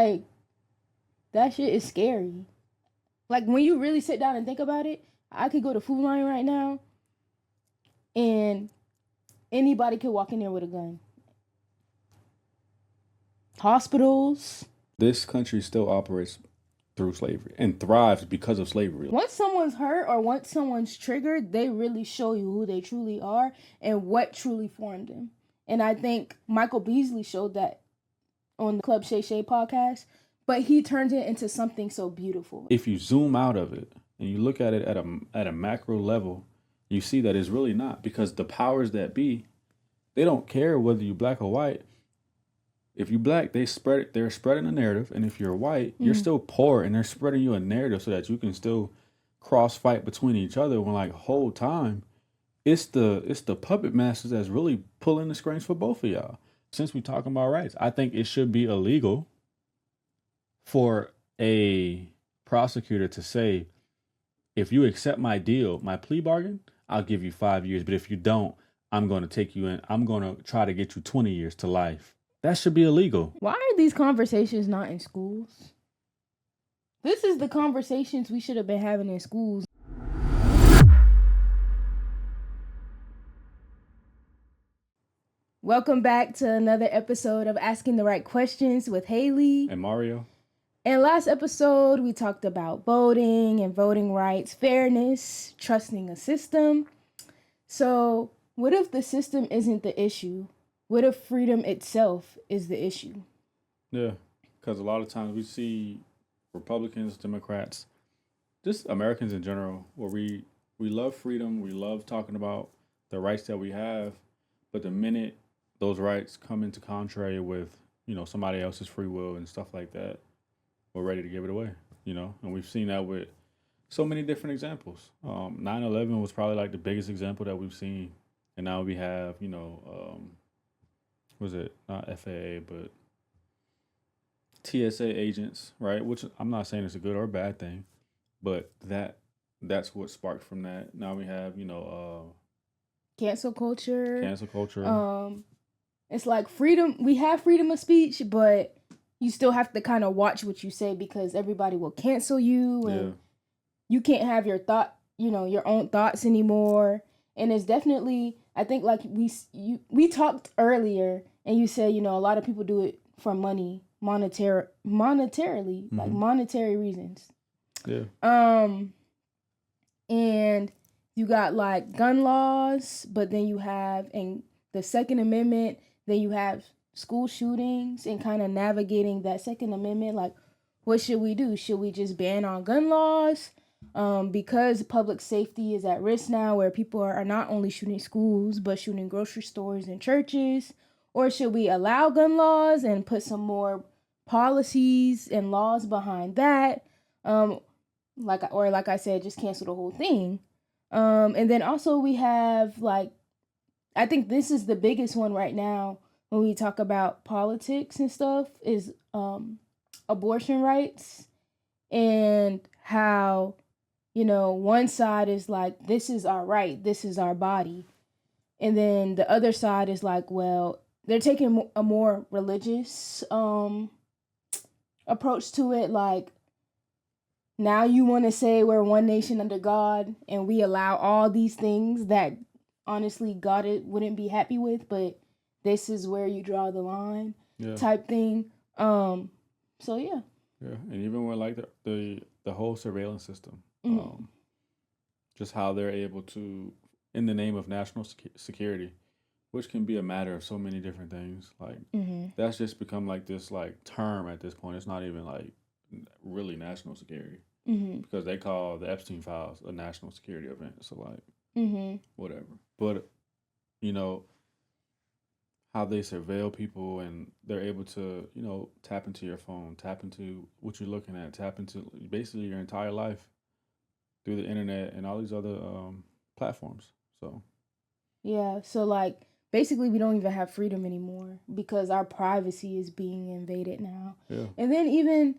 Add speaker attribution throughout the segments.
Speaker 1: like, that shit is scary. Like, when you really sit down and think about it, I could go to Food Line right now, and anybody could walk in there with a gun. Hospitals.
Speaker 2: This country still operates through slavery and thrives because of slavery.
Speaker 1: Once someone's hurt or once someone's triggered, they really show you who they truly are and what truly formed them. And I think Michael Beasley showed that on the Club Shay Shay podcast, but he turned it into something so beautiful.
Speaker 2: If you zoom out of it and you look at it at a macro level, you see that it's really not, because the powers that be, they don't care whether you're black or white. If you're black, they're spreading a narrative, and if you're white, you're still poor, and they're spreading you a narrative so that you can still cross fight between each other. When like whole time, it's the puppet masters that's really pulling the strings for both of y'all. Since we talking about rights, I think it should be illegal for a prosecutor to say, if you accept my deal, my plea bargain, I'll give you 5 years. But if you don't, I'm going to take you in. I'm going to try to get you 20 years to life. That should be illegal.
Speaker 1: Why are these conversations not in schools? This is the conversations we should have been having in schools. Welcome back to another episode of Asking the Right Questions with Haley
Speaker 2: and Mario.
Speaker 1: And last episode, we talked about voting and voting rights, fairness, trusting a system. So what if the system isn't the issue? What if freedom itself is the issue?
Speaker 2: Yeah, because a lot of times we see Republicans, Democrats, just Americans in general, where we love freedom, we love talking about the rights that we have, but the minute those rights come into contrary with, somebody else's free will and stuff like that, we're ready to give it away, And we've seen that with so many different examples. 9/11 was probably like the biggest example that we've seen. And now we have, was it not FAA, but TSA agents, right? Which I'm not saying it's a good or a bad thing, but that's what sparked from that. Now we have,
Speaker 1: cancel culture. It's like freedom. We have freedom of speech, but you still have to kind of watch what you say because everybody will cancel you, and you can't have your your own thoughts anymore. And it's definitely, I think, like we talked earlier. And you say, a lot of people do it for money, monetarily, like monetary reasons.
Speaker 2: Yeah.
Speaker 1: And you got like gun laws, but then you have in the Second Amendment, then you have school shootings and kind of navigating that Second Amendment. Like, what should we do? Should we just ban all gun laws? Because public safety is at risk now, where people are not only shooting schools, but shooting grocery stores and churches. Or should we allow gun laws and put some more policies and laws behind that? Like I said, just cancel the whole thing. And then also we have I think this is the biggest one right now when we talk about politics and stuff is abortion rights, and how, one side is like, this is our right, this is our body. And then the other side is like, well, they're taking a more religious approach to it. Like, now you want to say we're one nation under God and we allow all these things that honestly God wouldn't be happy with, but this is where you draw the line type thing. So yeah.
Speaker 2: Yeah, and even with like the whole surveillance system, just how they're able to, in the name of national security, which can be a matter of so many different things. Like, that's just become like this like term at this point. It's not even like really national security, because they call the Ep.5 files a national security event. So like, whatever. But how they surveil people, and they're able to tap into your phone, tap into what you're looking at, tap into basically your entire life through the internet and all these other platforms. So
Speaker 1: yeah, so like basically we don't even have freedom anymore because our privacy is being invaded now.
Speaker 2: Yeah.
Speaker 1: And then even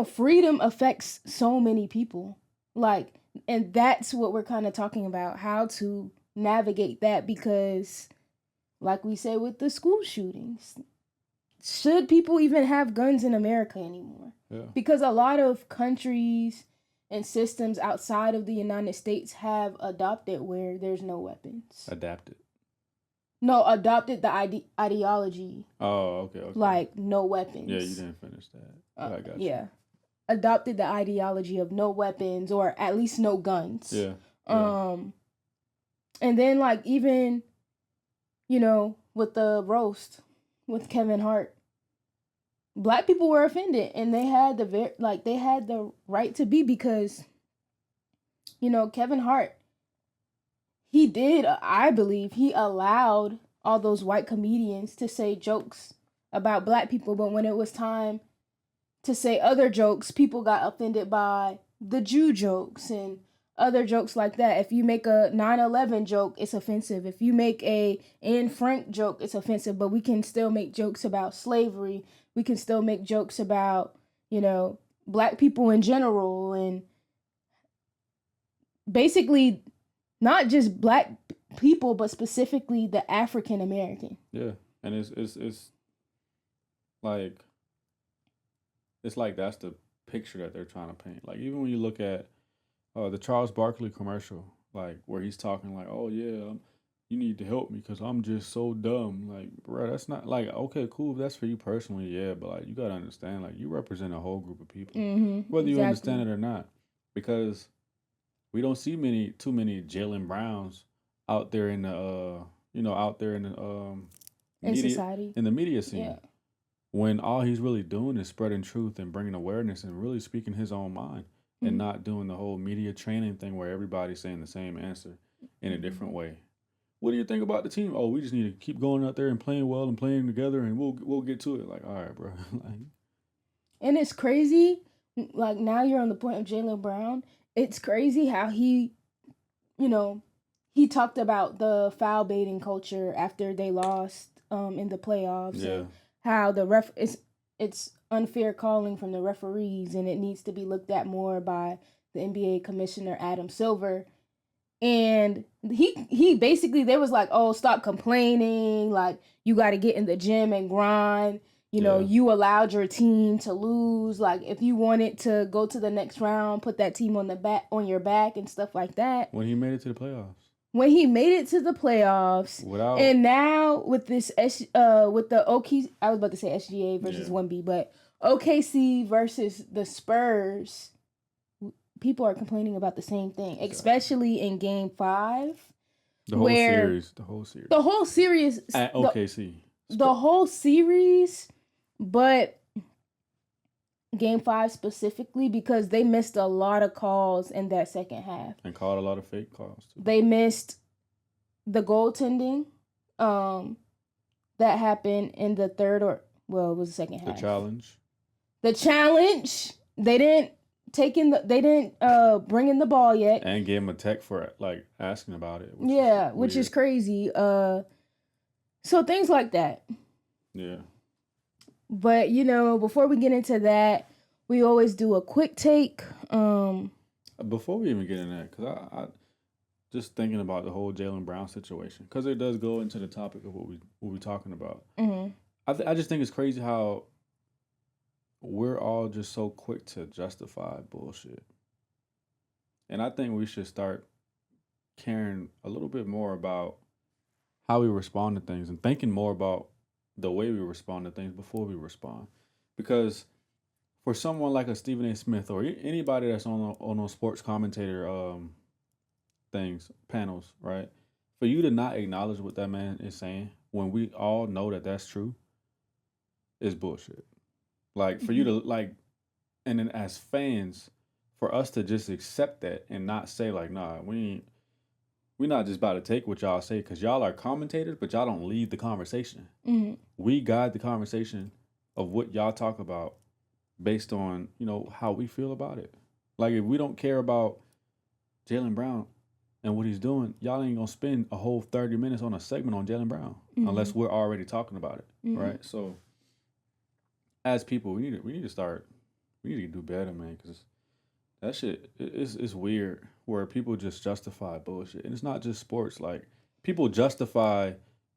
Speaker 1: freedom affects so many people, like, and that's what we're kind of talking about, how to navigate that, because like we say with the school shootings, should people even have guns in America anymore?
Speaker 2: Yeah.
Speaker 1: Because a lot of countries and systems outside of the United States have adopted where there's no weapons.
Speaker 2: Adapted.
Speaker 1: No, adopted the ideology.
Speaker 2: Oh, okay.
Speaker 1: Like no weapons.
Speaker 2: Yeah, you didn't finish that. I got you.
Speaker 1: Yeah. Adopted the ideology of no weapons or at least no guns.
Speaker 2: Yeah.
Speaker 1: And then like even, you know, with the roast with Kevin Hart, Black people were offended and they had the right to be, because, you know, Kevin Hart, I believe he allowed all those white comedians to say jokes about Black people, but when it was time to say other jokes, people got offended by the Jew jokes and other jokes like that. If you make a 9/11 joke, it's offensive. If you make a Anne Frank joke, it's offensive, but we can still make jokes about slavery. We can still make jokes about, you know, Black people in general, and basically not just Black people, but specifically the African American.
Speaker 2: Yeah, and it's like that's the picture that they're trying to paint. Like even when you look at the Charles Barkley commercial, like where he's talking like, "Oh yeah, you need to help me because I'm just so dumb." Like, bro, that's not like, okay, cool, if that's for you personally, yeah, but like you gotta understand, like you represent a whole group of people, whether you understand it or not, because we don't see too many Jaylen Browns out there in the
Speaker 1: in society,
Speaker 2: in the media scene.
Speaker 1: Yeah.
Speaker 2: When all he's really doing is spreading truth and bringing awareness and really speaking his own mind, and not doing the whole media training thing where everybody's saying the same answer in a different way. What do you think about the team? Oh, we just need to keep going out there and playing well and playing together, and we'll get to it. Like, all right, bro. Like,
Speaker 1: and it's crazy. Like now you're on the point of Jaylen Brown. It's crazy how he, you know, he talked about the foul baiting culture after they lost in the playoffs.
Speaker 2: Yeah.
Speaker 1: And how it's unfair calling from the referees, and it needs to be looked at more by the NBA commissioner Adam Silver. And he basically, they was like, "Oh, stop complaining, like you got to get in the gym and grind, you know, you allowed your team to lose, like if you wanted to go to the next round, put that team on your back and stuff like that."
Speaker 2: When he made it to the playoffs.
Speaker 1: And now with this with the OK, I was about to say SGA versus 1B, but OKC versus the Spurs, people are complaining about the same thing, especially in Game 5.
Speaker 2: The whole series.
Speaker 1: At
Speaker 2: OKC.
Speaker 1: The whole series, but Game 5 specifically, because they missed a lot of calls in that second half.
Speaker 2: And called a lot of fake calls too.
Speaker 1: They missed the goaltending that happened in the third, it was the second half. The challenge. They didn't bring in the ball yet.
Speaker 2: And gave him a tech for it, like asking about it.
Speaker 1: Which is crazy. So things like that. Yeah. But, you know, before we get into that, we always do a quick take.
Speaker 2: Before we even get in that, because I just thinking about the whole Jaylen Brown situation, because it does go into the topic of what we're talking about. Mm-hmm. I just think it's crazy how we're all just so quick to justify bullshit. And I think we should start caring a little bit more about how we respond to things and thinking more about the way we respond to things before we respond. Because for someone like a Stephen A. Smith or anybody that's on those sports commentator panels, right? For you to not acknowledge what that man is saying when we all know that that's true is bullshit. Like, for you to, like, and then as fans, for us to just accept that and not say, like, nah, we're not just about to take what y'all say, because y'all are commentators, but y'all don't lead the conversation. Mm-hmm. We guide the conversation of what y'all talk about based on, you know, how we feel about it. Like, if we don't care about Jaylen Brown and what he's doing, y'all ain't gonna spend a whole 30 minutes on a segment on Jaylen Brown unless we're already talking about it, right? So, as people, we need to do better, man, because that shit is weird where people just justify bullshit. And it's not just sports. Like, people justify,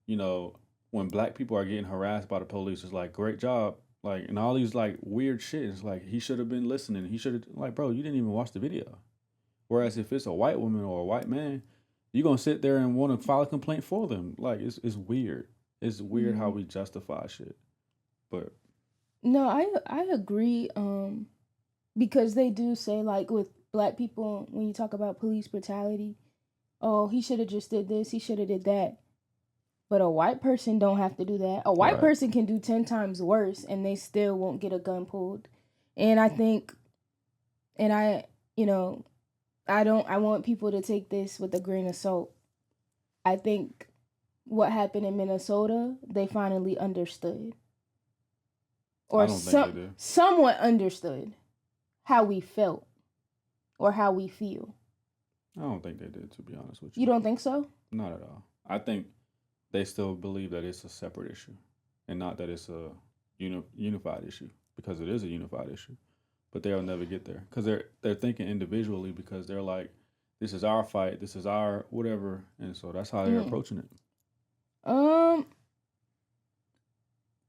Speaker 2: you know, when black people are getting harassed by the police, it's like, great job. Like, and all these like weird shit. It's like, he should have been listening. He should have, like, bro, you didn't even watch the video. Whereas if it's a white woman or a white man, you're going to sit there and want to file a complaint for them. Like, it's weird. It's weird how we justify shit. But
Speaker 1: no, I agree. Because they do say, like, with black people, when you talk about police brutality, oh, he should have just did this, he should have did that. But a white person don't have to do that. A white person can do 10 times worse and they still won't get a gun pulled. And I think, and I, you know, I want people to take this with a grain of salt. I think what happened in Minnesota, they finally understood. Or somewhat understood how we felt or how we feel.
Speaker 2: I don't think they did, to be honest with you.
Speaker 1: You don't think so?
Speaker 2: Not at all. I think they still believe that it's a separate issue and not that it's a unified issue, because it is a unified issue. But they'll never get there because they're thinking individually, because they're like, this is our fight, this is our whatever. And so that's how they're approaching it.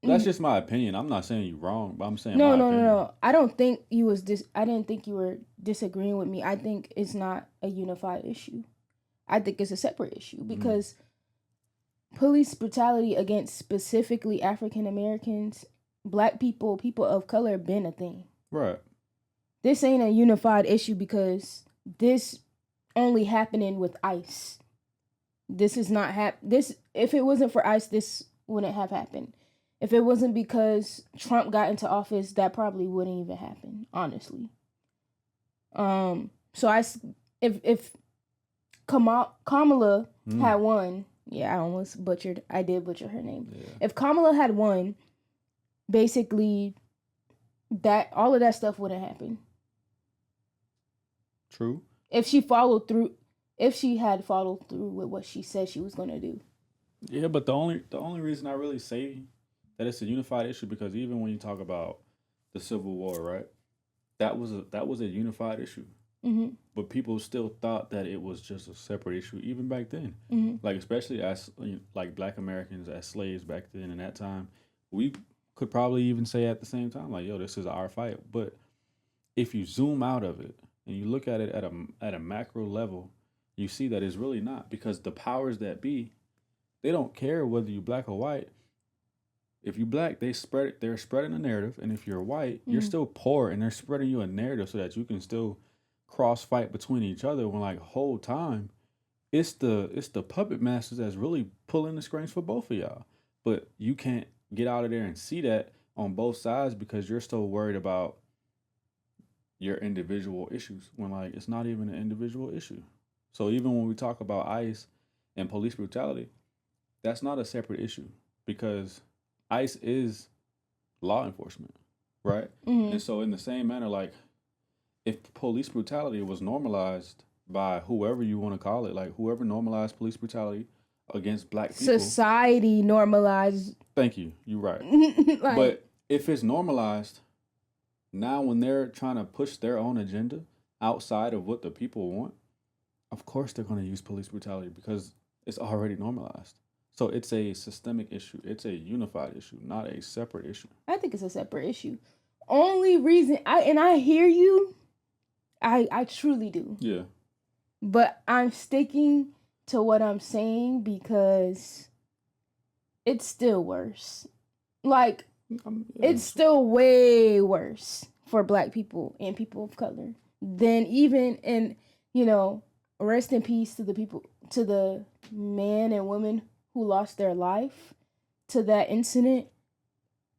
Speaker 2: That's just my opinion. I'm not saying you're wrong, but I'm saying my opinion.
Speaker 1: No. I don't think I didn't think you were disagreeing with me. I think it's not a unified issue. I think it's a separate issue because police brutality against specifically African Americans, black people, people of color, been a thing.
Speaker 2: Right.
Speaker 1: This ain't a unified issue because this only happening with ICE. This is not this. If it wasn't for ICE, this wouldn't have happened. If it wasn't because Trump got into office, that probably wouldn't even happen, honestly. So if Kamala had won, I did butcher her name. Yeah. If Kamala had won, basically that all of that stuff wouldn't happen.
Speaker 2: True.
Speaker 1: If she had followed through with what she said she was gonna do.
Speaker 2: Yeah, but the only reason I really say that it's a unified issue, because even when you talk about the Civil War, right, that was a unified issue. Mm-hmm. But people still thought that it was just a separate issue even back then. Mm-hmm. Like, especially as like black Americans as slaves back then in that time, we could probably even say at the same time, like, yo, this is our fight. But if you zoom out of it and you look at it at a macro level, you see that it's really not, because the powers that be, they don't care whether you're black or white. If you're black, they're spreading a narrative, and if you're white, you're still poor, and they're spreading you a narrative so that you can still cross fight between each other. When like whole time, it's the puppet masters that's really pulling the strings for both of y'all. But you can't get out of there and see that on both sides because you're still worried about your individual issues, when like it's not even an individual issue. So even when we talk about ICE and police brutality, that's not a separate issue, because ICE is law enforcement, right? Mm-hmm. And so in the same manner, like, if police brutality was normalized by whoever you want to call it, like whoever normalized police brutality against black people.
Speaker 1: Society normalized.
Speaker 2: Thank you. You're right. Like, but if it's normalized, now when they're trying to push their own agenda outside of what the people want, of course they're going to use police brutality because it's already normalized. So it's a systemic issue. It's a unified issue, not a separate issue.
Speaker 1: I think it's a separate issue. Only reason I hear you, I truly do. Yeah. But I'm sticking to what I'm saying because it's still worse. Like, it's still way worse for black people and people of color than even, and, rest in peace to the men and women who lost their life to that incident,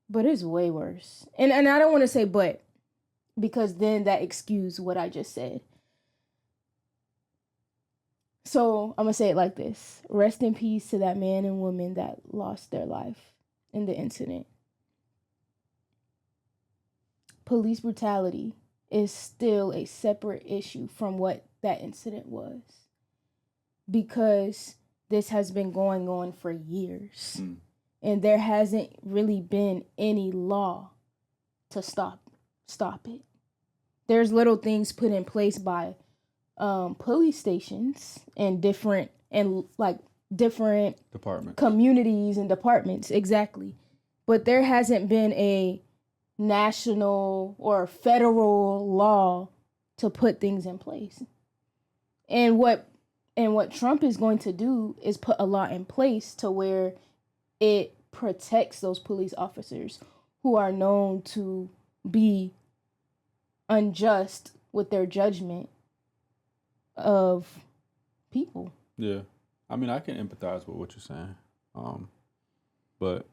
Speaker 1: but it's way worse. And I don't want to say but, because then that excuses what I just said. So I'm going to say it like this. Rest in peace to that man and woman that lost their life in the incident. Police brutality is still a separate issue from what that incident was, because this has been going on for years. And there hasn't really been any law to stop it. There's little things put in place by police stations and different, and like different
Speaker 2: Department.
Speaker 1: communities and departments, exactly. But there hasn't been a national or federal law to put things in place. And what Trump is going to do is put a law in place to where it protects those police officers who are known to be unjust with their judgment of people.
Speaker 2: Yeah. I mean, I can empathize with what you're saying. But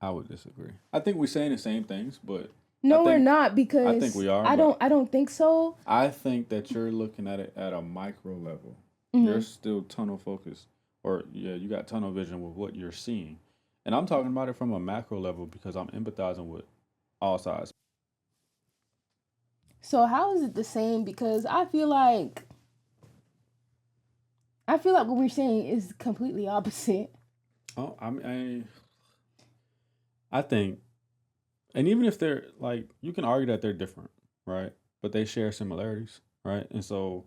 Speaker 2: I would disagree. I think we're saying the same things, but
Speaker 1: no, we're not, because
Speaker 2: I think we are.
Speaker 1: I don't think so.
Speaker 2: I think that you're looking at it at a micro level.
Speaker 1: Mm-hmm.
Speaker 2: You're still tunnel focused, or you got tunnel vision with what you're seeing, and I'm talking about it from a macro level because I'm empathizing with all sides.
Speaker 1: So how is it the same? Because I feel like what we're saying is completely opposite.
Speaker 2: Oh, I think, and even if they're like, you can argue that they're different, right? But they share similarities, right? And so,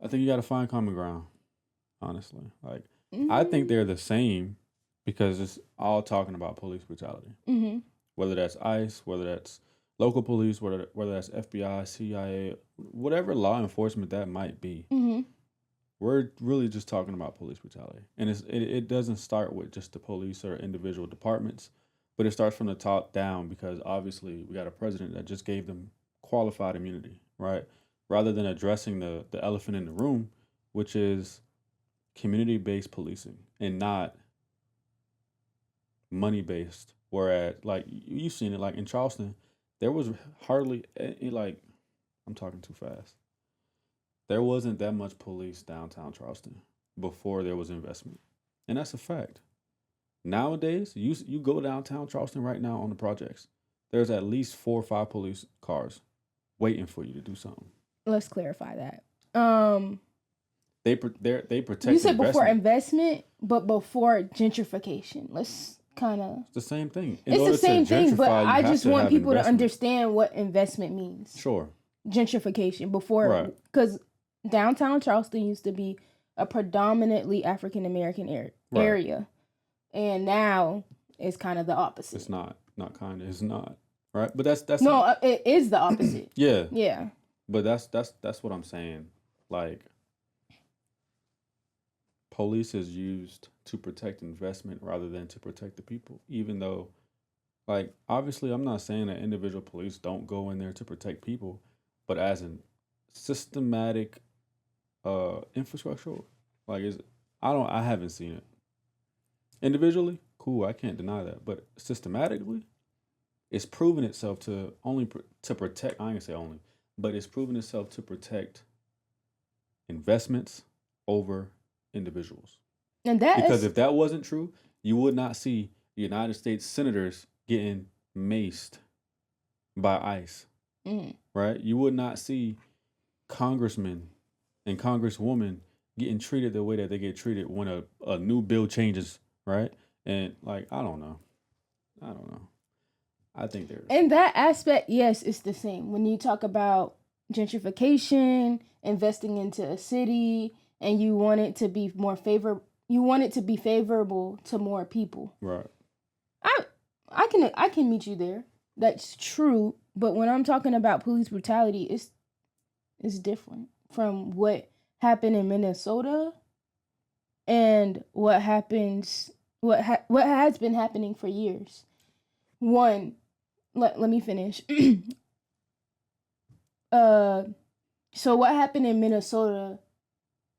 Speaker 2: I think you got to find common ground. Honestly, like I think they're the same because it's all talking about police brutality.
Speaker 1: Mm-hmm.
Speaker 2: Whether that's ICE, whether that's local police, whether that's FBI, CIA, whatever law enforcement that might be.
Speaker 1: Mm-hmm.
Speaker 2: We're really just talking about police brutality. And it doesn't start with just the police or individual departments, but it starts from the top down because obviously we got a president that just gave them qualified immunity, right? Rather than addressing the elephant in the room, which is community-based policing and not money-based. Whereas, like, you've seen it, like in Charleston, there was hardly, like, I'm talking too fast. There wasn't that much police downtown Charleston before there was investment. And that's a fact. Nowadays, you go downtown Charleston right now on the projects, there's at least 4 or 5 police cars waiting for you to do something.
Speaker 1: Let's clarify that.
Speaker 2: They protect.
Speaker 1: You said before investment, but before gentrification. Let's kind of.
Speaker 2: It's the same thing.
Speaker 1: It's the same thing, but I just want people to understand what investment means.
Speaker 2: Sure.
Speaker 1: Gentrification before, because downtown Charleston used to be a predominantly African American area, and now it's kind of the opposite.
Speaker 2: It's not kind of. It's not right, but that's
Speaker 1: no. It is the opposite.
Speaker 2: Yeah.
Speaker 1: Yeah.
Speaker 2: But that's what I'm saying. Like, police is used to protect investment rather than to protect the people. Even though, like, obviously, I'm not saying that individual police don't go in there to protect people, but as in systematic infrastructure, like, I haven't seen it. Individually, cool, I can't deny that, but systematically, it's proven itself to protect. I ain't gonna say only, but it's proven itself to protect investments over individuals.
Speaker 1: And
Speaker 2: because if that wasn't true, you would not see United States senators getting maced by ICE, right? You would not see congressmen and congresswomen getting treated the way that they get treated when a new bill changes, right? And, like, I don't know. I think there's...
Speaker 1: In that aspect, yes, it's the same. When you talk about gentrification, investing into a city, and you want it to be favorable to more people.
Speaker 2: Right.
Speaker 1: I can meet you there. That's true. But when I'm talking about police brutality, it's different from what happened in Minnesota and what has been happening for years. One, let me finish. So what happened in Minnesota,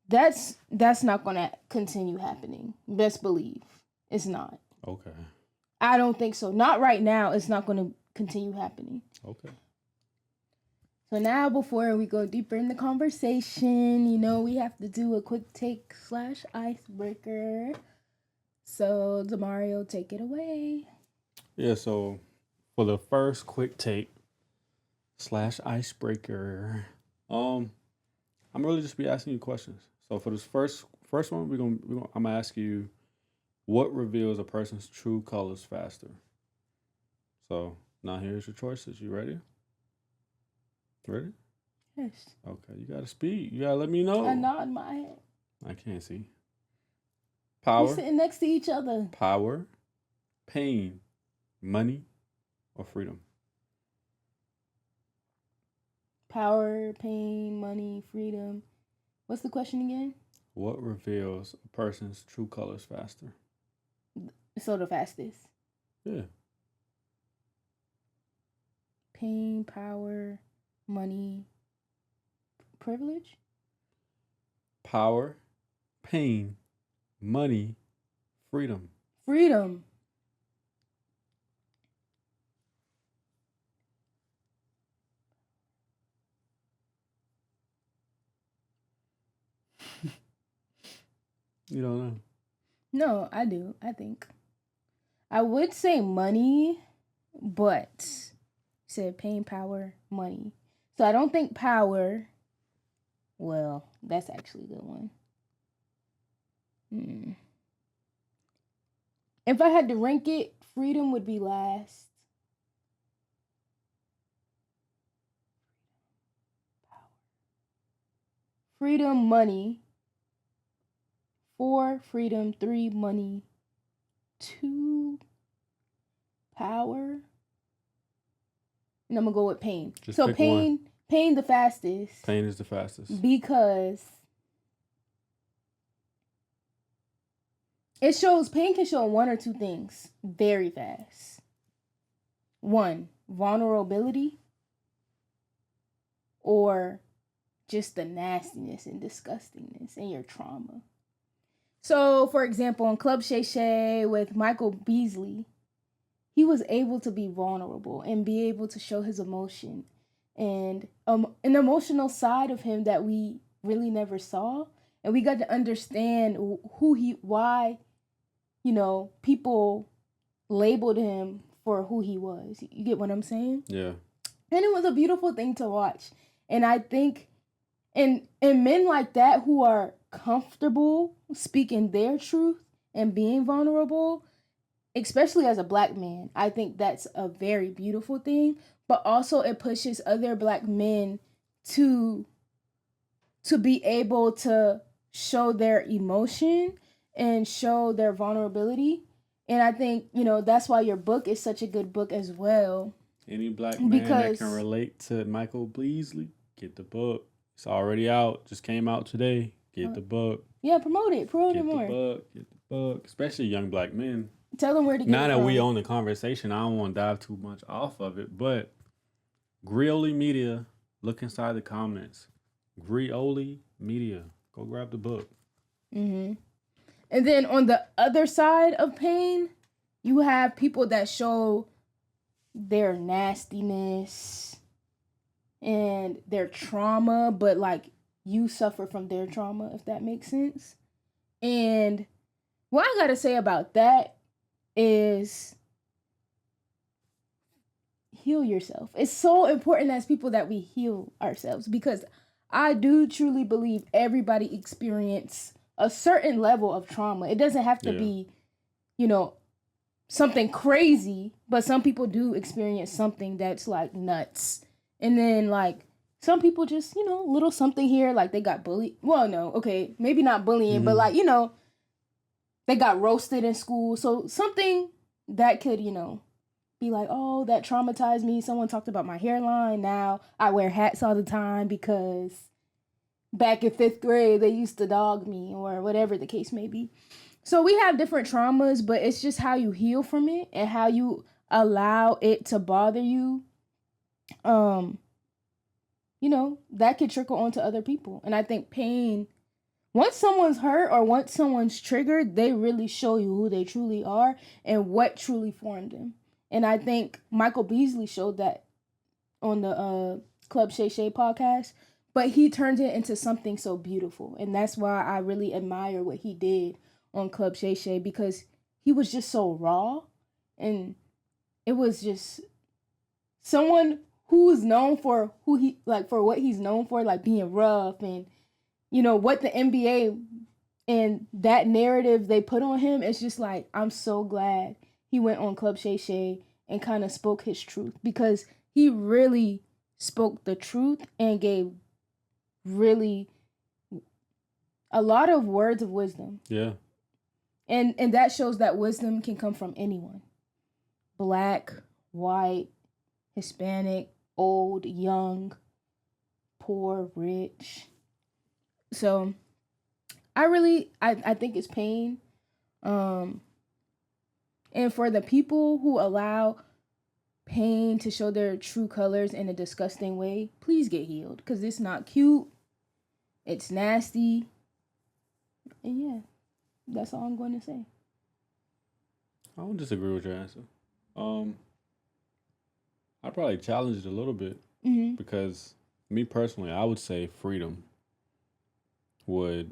Speaker 1: that's not going to continue happening. Best believe it's not.
Speaker 2: Okay.
Speaker 1: I don't think so. Not right now. It's not going to continue happening.
Speaker 2: Okay.
Speaker 1: So now, before we go deeper in the conversation, we have to do a quick take / icebreaker. So, Demario, take it away.
Speaker 2: Yeah, so for the first quick take / icebreaker, I'm really just be asking you questions. So for this first one, I'm gonna ask you, what reveals a person's true colors faster? So now here's your choices. You ready? Ready?
Speaker 1: Yes.
Speaker 2: Okay, you gotta speak. You gotta let me know.
Speaker 1: I nod my head.
Speaker 2: I can't see.
Speaker 1: We're
Speaker 2: Power,
Speaker 1: sitting next to each other.
Speaker 2: power, pain, money, or freedom.
Speaker 1: Power, pain, money, freedom. What's the question again?
Speaker 2: What reveals a person's true colors faster?
Speaker 1: So the fastest.
Speaker 2: Yeah.
Speaker 1: Pain, power, money, privilege.
Speaker 2: Power, pain, money, freedom.
Speaker 1: Freedom.
Speaker 2: You don't know.
Speaker 1: No, I do. I think. I would say money, but said pain, power, money. So I don't think power. Well, that's actually a good one. If I had to rank it, freedom would be last. Freedom, money. 4, freedom. 3, money. 2, power. And I'm going to go with pain.
Speaker 2: Just
Speaker 1: so
Speaker 2: pick
Speaker 1: pain,
Speaker 2: one.
Speaker 1: Pain the fastest.
Speaker 2: Pain is the fastest.
Speaker 1: Because it shows, pain can show one or two things very fast. 1, vulnerability, or just the nastiness and disgustingness and your trauma. So, for example, in Club Shay Shay with Michael Beasley, he was able to be vulnerable and be able to show his emotion and an emotional side of him that we really never saw. And we got to understand why, people labeled him for who he was. You get what I'm saying?
Speaker 2: Yeah.
Speaker 1: And it was a beautiful thing to watch. And I think in men like that who are comfortable speaking their truth and being vulnerable, especially as a Black man, I think that's a very beautiful thing. But also it pushes other Black men to be able to show their emotion and show their vulnerability. And I think, that's why your book is such a good book as well.
Speaker 2: Any Black man that can relate to Michael Beasley, get the book. It's already out. Just came out today. Get the book.
Speaker 1: Yeah, promote it. Promote it more.
Speaker 2: Get the book. Especially young Black men.
Speaker 1: Tell them where to get
Speaker 2: now
Speaker 1: it
Speaker 2: that
Speaker 1: from.
Speaker 2: we own the conversation, I don't want to dive too much off of it, but Grioli Media, look inside the comments. Grioli Media. Go grab the book.
Speaker 1: Mm-hmm. And then on the other side of pain, you have people that show their nastiness and their trauma, but like you suffer from their trauma, if that makes sense. And what I gotta say about that is heal yourself. It's so important as people that we heal ourselves, because I do truly believe everybody experience a certain level of trauma. It doesn't have to be, something crazy, but some people do experience something that's like nuts. And then like some people just, little something here, like they got bullied. Well, no, okay, maybe not bullying, but like, they got roasted in school. So something that could, be like, oh, that traumatized me. Someone talked about my hairline. Now I wear hats all the time because back in 5th grade, they used to dog me, or whatever the case may be. So we have different traumas, but it's just how you heal from it and how you allow it to bother you. That could trickle onto other people. And I think pain, once someone's hurt or once someone's triggered, they really show you who they truly are and what truly formed them. And I think Michael Beasley showed that on the Club Shay Shay podcast, but he turned it into something so beautiful. And that's why I really admire what he did on Club Shay Shay, because he was just so raw, and it was just someone who is known for for what he's known for, like being rough and, what the NBA and that narrative they put on him. It's just like, I'm so glad he went on Club Shay Shay and kind of spoke his truth, because he really spoke the truth and gave really a lot of words of wisdom.
Speaker 2: Yeah.
Speaker 1: And that shows that wisdom can come from anyone. Black, white, Hispanic, old, young, poor, rich. So I think it's pain. And for the people who allow pain to show their true colors in a disgusting way, please get healed. Because it's not cute. It's nasty. And yeah, that's all I'm going to say.
Speaker 2: I don't disagree with your answer. I probably challenge it a little bit because me personally, I would say freedom would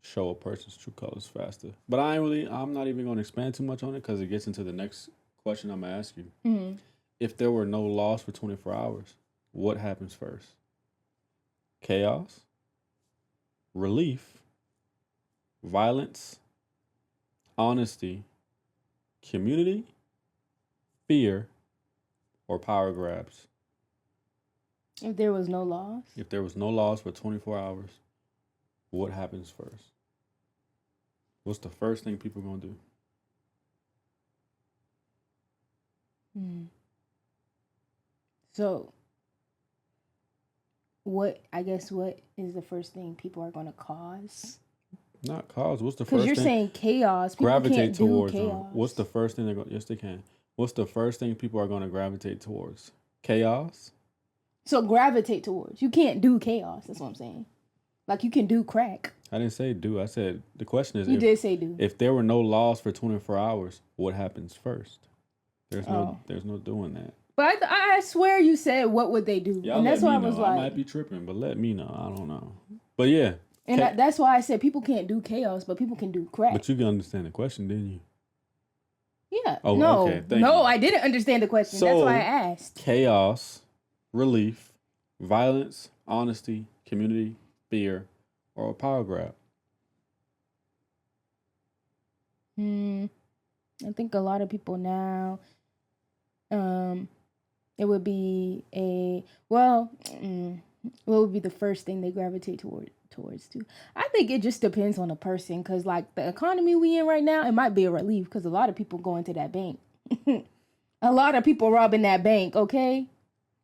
Speaker 2: show a person's true colors faster. But I'm not even going to expand too much on it because it gets into the next question I'm going to ask you. If there were no laws for 24 hours, what happens first? Chaos, relief, violence, honesty, community, fear, or power grabs?
Speaker 1: If there was no laws?
Speaker 2: If there was no laws for 24 hours, what happens first? What's the first thing people are going to do?
Speaker 1: So, what is the first thing people are going to cause?
Speaker 2: Not cause. What's the first
Speaker 1: thing? Because
Speaker 2: you're
Speaker 1: saying chaos. People
Speaker 2: gravitate
Speaker 1: can't
Speaker 2: towards
Speaker 1: do chaos.
Speaker 2: What's the first thing they're going? Yes, they can. What's the first thing people are going to gravitate towards? Chaos.
Speaker 1: So gravitate towards. You can't do chaos. That's what I'm saying. Like you can do crack.
Speaker 2: I didn't say do. I said the question is.
Speaker 1: You did say do.
Speaker 2: If there were no laws for 24 hours, what happens first? There's no doing that.
Speaker 1: But I swear you said what would they do,
Speaker 2: Y'all
Speaker 1: and that's why I was like,
Speaker 2: I might be tripping, but let me know. I don't know. But yeah.
Speaker 1: And that's why I said people can't do chaos, but people can do crack.
Speaker 2: But you can understand the question, didn't you?
Speaker 1: Yeah.
Speaker 2: Oh,
Speaker 1: no.
Speaker 2: Okay.
Speaker 1: Thank you. I didn't understand the question. So, that's why I asked.
Speaker 2: Chaos, relief, violence, honesty, community, fear, or a power grab?
Speaker 1: I think a lot of people now, it would be what would be the first thing they gravitate towards too? I think it just depends on the person, because like the economy we in right now, it might be a relief because a lot of people going to that bank. A lot of people robbing that bank, okay?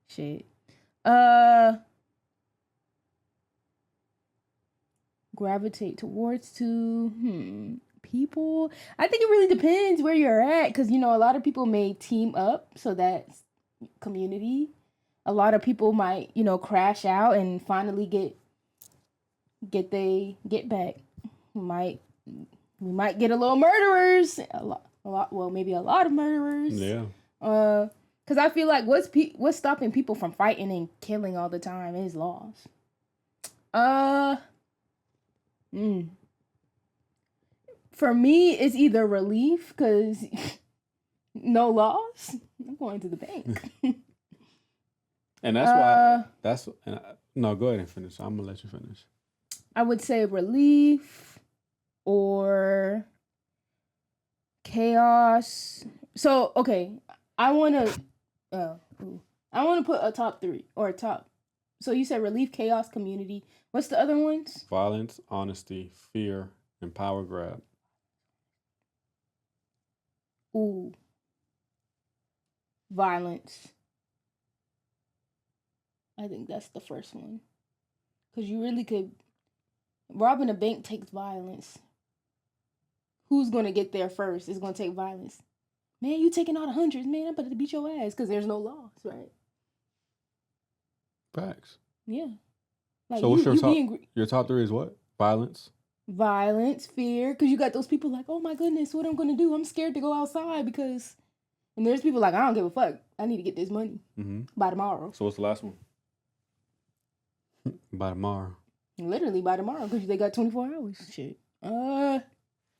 Speaker 1: Shit. Gravitate towards people. I think it really depends where you're at, because you know a lot of people may team up, so that's community. A lot of people might crash out and finally get back. We might get a little murderers, a lot. Well, maybe a lot of murderers.
Speaker 2: Yeah.
Speaker 1: Because I feel like what's stopping people from fighting and killing all the time is laws. For me, it's either relief, because no laws. I'm going to the bank.
Speaker 2: And that's why. No, go ahead and finish. I'm gonna let you finish.
Speaker 1: I would say relief or chaos. So okay, I want to put a top 3 or a top. So you said relief, chaos, community. What's the other ones?
Speaker 2: Violence, honesty, fear, and power grab.
Speaker 1: Ooh. Violence. I think that's the first one. Because you really could... Robbing a bank takes violence. Who's going to get there first? It's going to take violence. Man, you taking out hundreds. Man, I'm about to beat your ass because there's no laws, right?
Speaker 2: Facts.
Speaker 1: Yeah. Like
Speaker 2: so what's your top 3 is what? Violence?
Speaker 1: Violence, fear. Because you got those people like, oh my goodness, what I'm going to do? I'm scared to go outside because... And there's people like, I don't give a fuck. I need to get this money by tomorrow.
Speaker 2: So what's the last one? By tomorrow.
Speaker 1: Literally by tomorrow, because they got 24 hours. Shit.
Speaker 2: I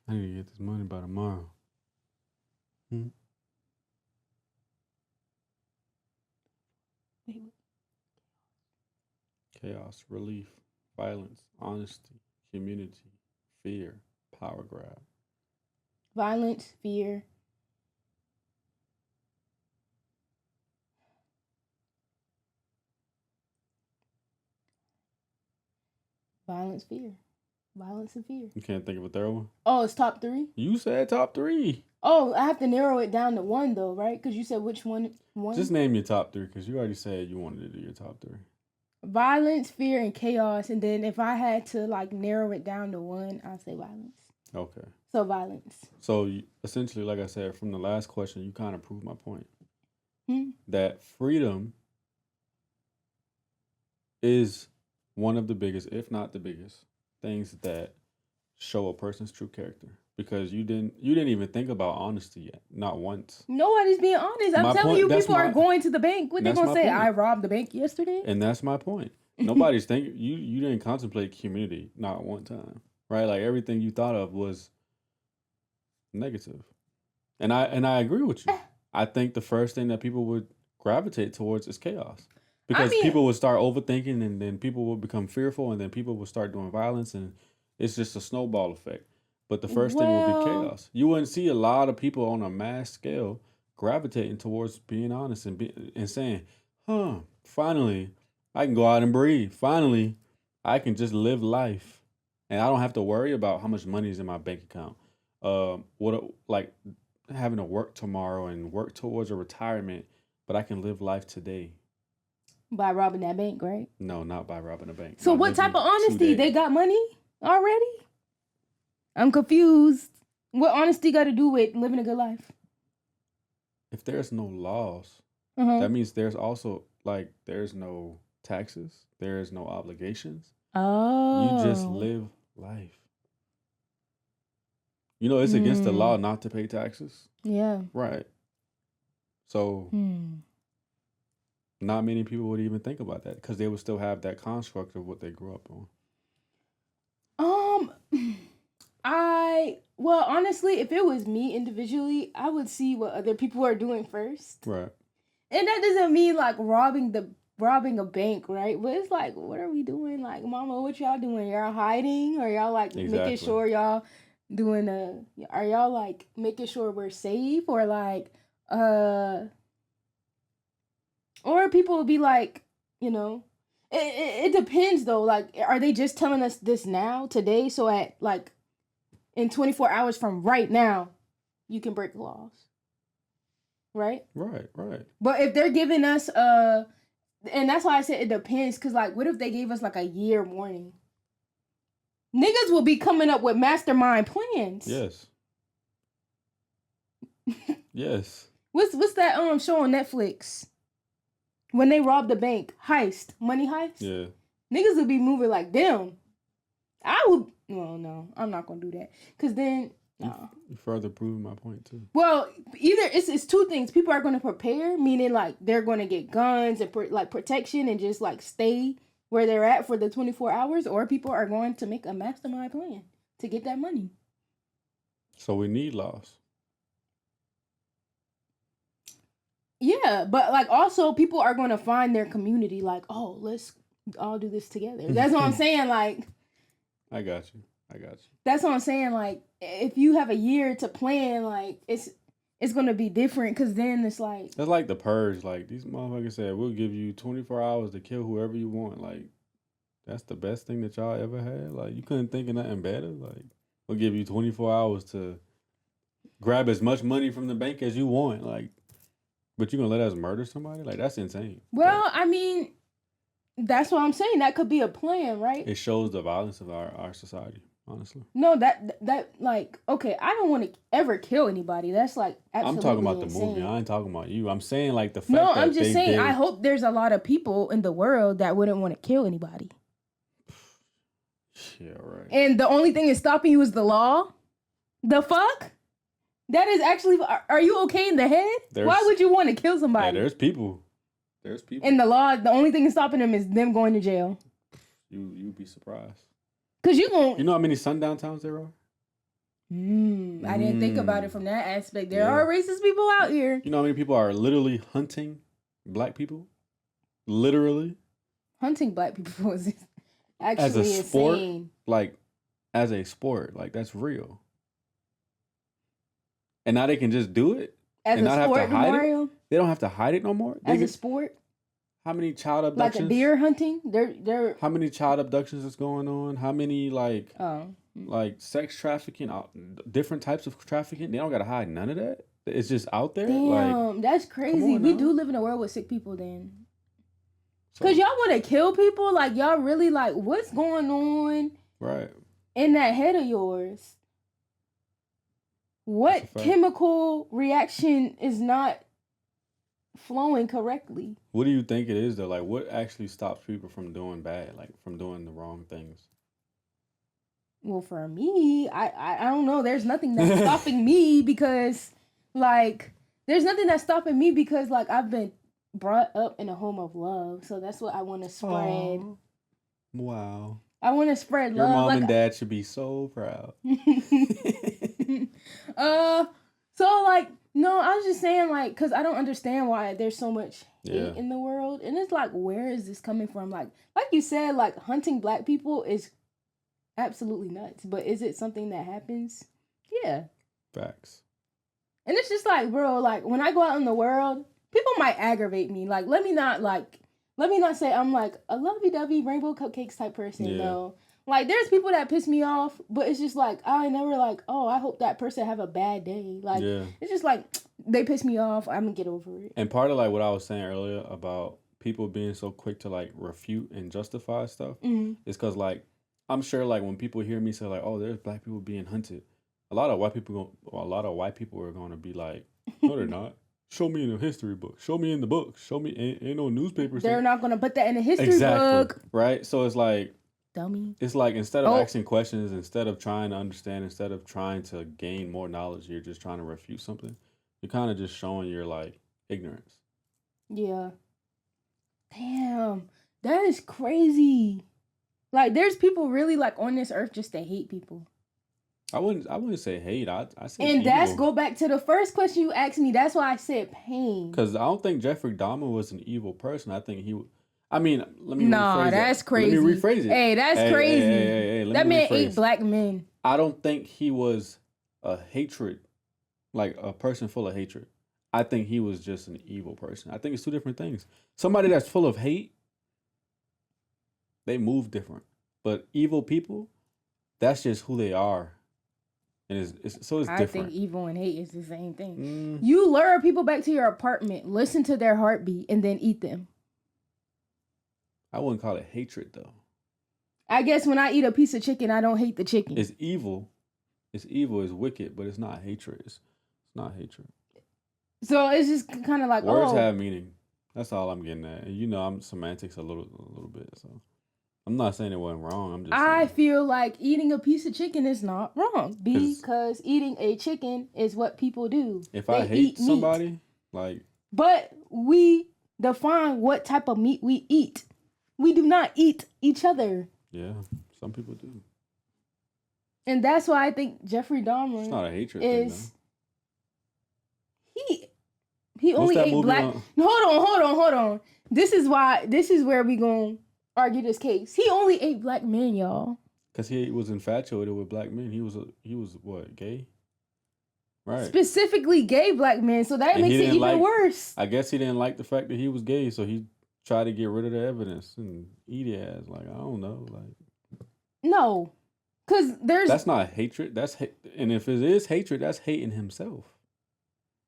Speaker 2: need to get this money by tomorrow. Chaos, relief, violence, honesty, community, fear, power grab.
Speaker 1: Violence, fear. Violence, fear. Violence and fear.
Speaker 2: You can't think of a third one?
Speaker 1: Oh, it's top 3?
Speaker 2: You said top 3.
Speaker 1: Oh, I have to narrow it down to 1 though, right? Because you said which one?
Speaker 2: Just name your top 3 because you already said you wanted to do your top 3.
Speaker 1: Violence, fear, and chaos. And then if I had to like narrow it down to 1, I'll say violence.
Speaker 2: Okay.
Speaker 1: So violence.
Speaker 2: So essentially, like I said, from the last question, you kind of proved my point.
Speaker 1: Hmm?
Speaker 2: That freedom is one of the biggest, if not the biggest, things that show a person's true character. Because you didn't even think about honesty yet, not once.
Speaker 1: Nobody's being honest. I'm telling you, people are going to the bank. What they gonna say? I robbed the bank yesterday.
Speaker 2: And that's my point. Nobody's thinking. You didn't contemplate community, not one time, right? Like everything you thought of was negative, and I agree with you. I think the first thing that people would gravitate towards is chaos, because people would start overthinking, and then people would become fearful, and then people would start doing violence, and it's just a snowball effect. But the first thing would be chaos. You wouldn't see a lot of people on a mass scale gravitating towards being honest and saying, finally, I can go out and breathe. Finally, I can just live life. And I don't have to worry about how much money is in my bank account. Like having to work tomorrow and work towards a retirement, but I can live life today.
Speaker 1: By robbing that bank, right?
Speaker 2: No, not by robbing a bank.
Speaker 1: So what type of honesty? They got money already? I'm confused. What honesty got to do with living a good life?
Speaker 2: If there's no laws, that means there's also there's no taxes, there's no obligations.
Speaker 1: Oh.
Speaker 2: You just live life. You know, it's against the law not to pay taxes.
Speaker 1: Yeah.
Speaker 2: Right. So not many people would even think about that because they would still have that construct of what they grew up on.
Speaker 1: Well, honestly, if it was me individually, I would see what other people are doing first.
Speaker 2: Right.
Speaker 1: And that doesn't mean like robbing a bank, right? But it's like, what are we doing? Like, mama, what y'all doing? Y'all hiding? Or y'all like making sure y'all doing are y'all like making sure we're safe? Or like, or people will be like, you know, it depends though. Like, are they just telling us this now, today? So at like, in 24 hours from right now, you can break the laws. Right?
Speaker 2: Right.
Speaker 1: But if they're giving us and that's why I said it depends, because like, what if they gave us like a year warning? Niggas will be coming up with mastermind plans.
Speaker 2: Yes. Yes.
Speaker 1: What's that show on Netflix? When they rob the bank, money heist.
Speaker 2: Yeah. Niggas
Speaker 1: would be moving like, damn. I would. Well, no, I'm not gonna do that. Cause then, no.
Speaker 2: You further proving my point too.
Speaker 1: Well, either it's two things. People are gonna prepare, meaning like they're gonna get guns and protection and just like stay where they're at for the 24 hours, or people are going to make a mastermind plan to get that money.
Speaker 2: So we need laws.
Speaker 1: Yeah, but like also people are going to find their community like, oh, let's all do this together. That's what I'm saying. Like,
Speaker 2: I got you.
Speaker 1: That's what I'm saying. Like, if you have a year to plan, like it's going to be different because then it's like
Speaker 2: that's like the purge. Like these motherfuckers said, we'll give you 24 hours to kill whoever you want. Like, that's the best thing that y'all ever had. Like, you couldn't think of nothing better. Like, we'll give you 24 hours to grab as much money from the bank as you want. Like, but you gonna let us murder somebody? Like, that's insane.
Speaker 1: Well, I mean, that's what I'm saying. That could be a plan, right?
Speaker 2: It shows the violence of our society, honestly.
Speaker 1: No, that like, okay, I don't want to ever kill anybody. That's like absolutely
Speaker 2: I'm talking about
Speaker 1: insane.
Speaker 2: the movie. I ain't talking about you. I'm saying like the fact
Speaker 1: no,
Speaker 2: that
Speaker 1: I'm just saying, I hope there's a lot of people in the world that wouldn't want to kill anybody.
Speaker 2: Yeah, right.
Speaker 1: And the only thing is stopping you is the law? The fuck? That is actually, are you okay in the head? Why would you want to kill somebody?
Speaker 2: Yeah, there's people.
Speaker 1: And the law, the only thing stopping them is them going to jail.
Speaker 2: You'd be surprised.
Speaker 1: Cause you know
Speaker 2: how many sundown towns there are?
Speaker 1: I didn't think about it from that aspect. There are racist people out here.
Speaker 2: You know how many people are literally hunting black people? Literally.
Speaker 1: Hunting black people is actually
Speaker 2: as a sport,
Speaker 1: insane.
Speaker 2: Like, as a sport, like that's real. And now they can just do it
Speaker 1: as
Speaker 2: and
Speaker 1: a
Speaker 2: not
Speaker 1: sport,
Speaker 2: have to hide
Speaker 1: Mario?
Speaker 2: it. They don't have to hide it no more.
Speaker 1: As a sport.
Speaker 2: how many child
Speaker 1: Like
Speaker 2: abductions?
Speaker 1: a deer hunting. They're.
Speaker 2: How many child abductions is going on? How many like
Speaker 1: Oh.
Speaker 2: sex trafficking, different types of trafficking? They don't gotta hide none of that. It's just out there.
Speaker 1: Damn, that's crazy.
Speaker 2: on
Speaker 1: We
Speaker 2: now.
Speaker 1: do live in a world with sick people then.
Speaker 2: So,
Speaker 1: Cause y'all want to kill people? Like y'all really like what's going on
Speaker 2: right.
Speaker 1: in that head of yours? What chemical reaction is not flowing correctly?
Speaker 2: What do you think it is though? Like what actually stops people from doing bad, like from doing the wrong things?
Speaker 1: Well, for me, I don't know. There's nothing that's stopping me because like there's nothing that's stopping me because like I've been brought up in a home of love. So that's what I want to spread.
Speaker 2: Aww. Wow.
Speaker 1: I want to spread
Speaker 2: Your
Speaker 1: love.
Speaker 2: mom
Speaker 1: like,
Speaker 2: and dad should be so proud.
Speaker 1: So like no, I was just saying like cuz I don't understand why there's so much hate in the world, and it's like where is this coming from? Like you said, like hunting black people is absolutely nuts, but is it something that happens? Yeah.
Speaker 2: Facts.
Speaker 1: And it's just like, bro, like when I go out in the world, people might aggravate me. Like let me not say I'm like a lovey-dovey rainbow cupcakes type person. Yeah. No. Like there's people that piss me off, but it's just like I never like, oh, I hope that person have a bad day. Like it's just like they piss me off, I'm gonna get over it.
Speaker 2: And part of like what I was saying earlier about people being so quick to like refute and justify stuff is because like I'm sure like when people hear me say like, oh, there's black people being hunted, a lot of white people are going to be like, no, they're not. Show me in a history book. Show me in the book. Show me ain't no newspapers.
Speaker 1: They're not going to put that in a history book.
Speaker 2: Right? So it's like,
Speaker 1: dummy.
Speaker 2: It's like instead of asking questions, instead of trying to understand, instead of trying to gain more knowledge, you're just trying to refute something. You're kind of just showing your like ignorance.
Speaker 1: Yeah. Damn. That is crazy. Like there's people really like on this earth just to hate people.
Speaker 2: I wouldn't say hate. I say
Speaker 1: and
Speaker 2: evil.
Speaker 1: That's go back to the first question you asked me. That's why I said pain.
Speaker 2: Because I don't think Jeffrey Dahmer was an evil person. I think he. I mean, let me.
Speaker 1: Nah, that's crazy.
Speaker 2: Let me rephrase it.
Speaker 1: Hey, that's crazy.
Speaker 2: Hey,
Speaker 1: that man ate black men.
Speaker 2: I don't think he was a hatred, like a person full of hatred. I think he was just an evil person. I think it's two different things. Somebody that's full of hate, they move different. But evil people, that's just who they are. And it's different.
Speaker 1: I think evil and hate is the same thing. You lure people back to your apartment, listen to their heartbeat, and then eat them.
Speaker 2: I wouldn't call it hatred, though.
Speaker 1: I guess when I eat a piece of chicken, I don't hate the chicken.
Speaker 2: It's evil. It's evil. It's wicked, but it's not hatred. It's not hatred.
Speaker 1: So it's just kind of like,
Speaker 2: words have meaning. That's all I'm getting at. And you know, I'm semantics a little bit, so. I'm not saying it wasn't wrong.
Speaker 1: I feel like eating a piece of chicken is not wrong because eating a chicken is what people do.
Speaker 2: If I hate somebody, like.
Speaker 1: But we define what type of meat we eat. We do not eat each other.
Speaker 2: Yeah, some people do.
Speaker 1: And that's why I think Jeffrey Dahmer.
Speaker 2: It's not a hatred thing, though.
Speaker 1: He only ate black. Hold on. This is where we gonna argue this case. He only ate black men, y'all.
Speaker 2: Because he was infatuated with black men. He was what, gay? Right.
Speaker 1: Specifically gay black men, so that makes it even worse.
Speaker 2: I guess he didn't like the fact that he was gay, so he tried to get rid of the evidence and eat it as like, I don't know, like.
Speaker 1: No. Because
Speaker 2: that's not hatred. That's and if it is hatred, that's hating himself.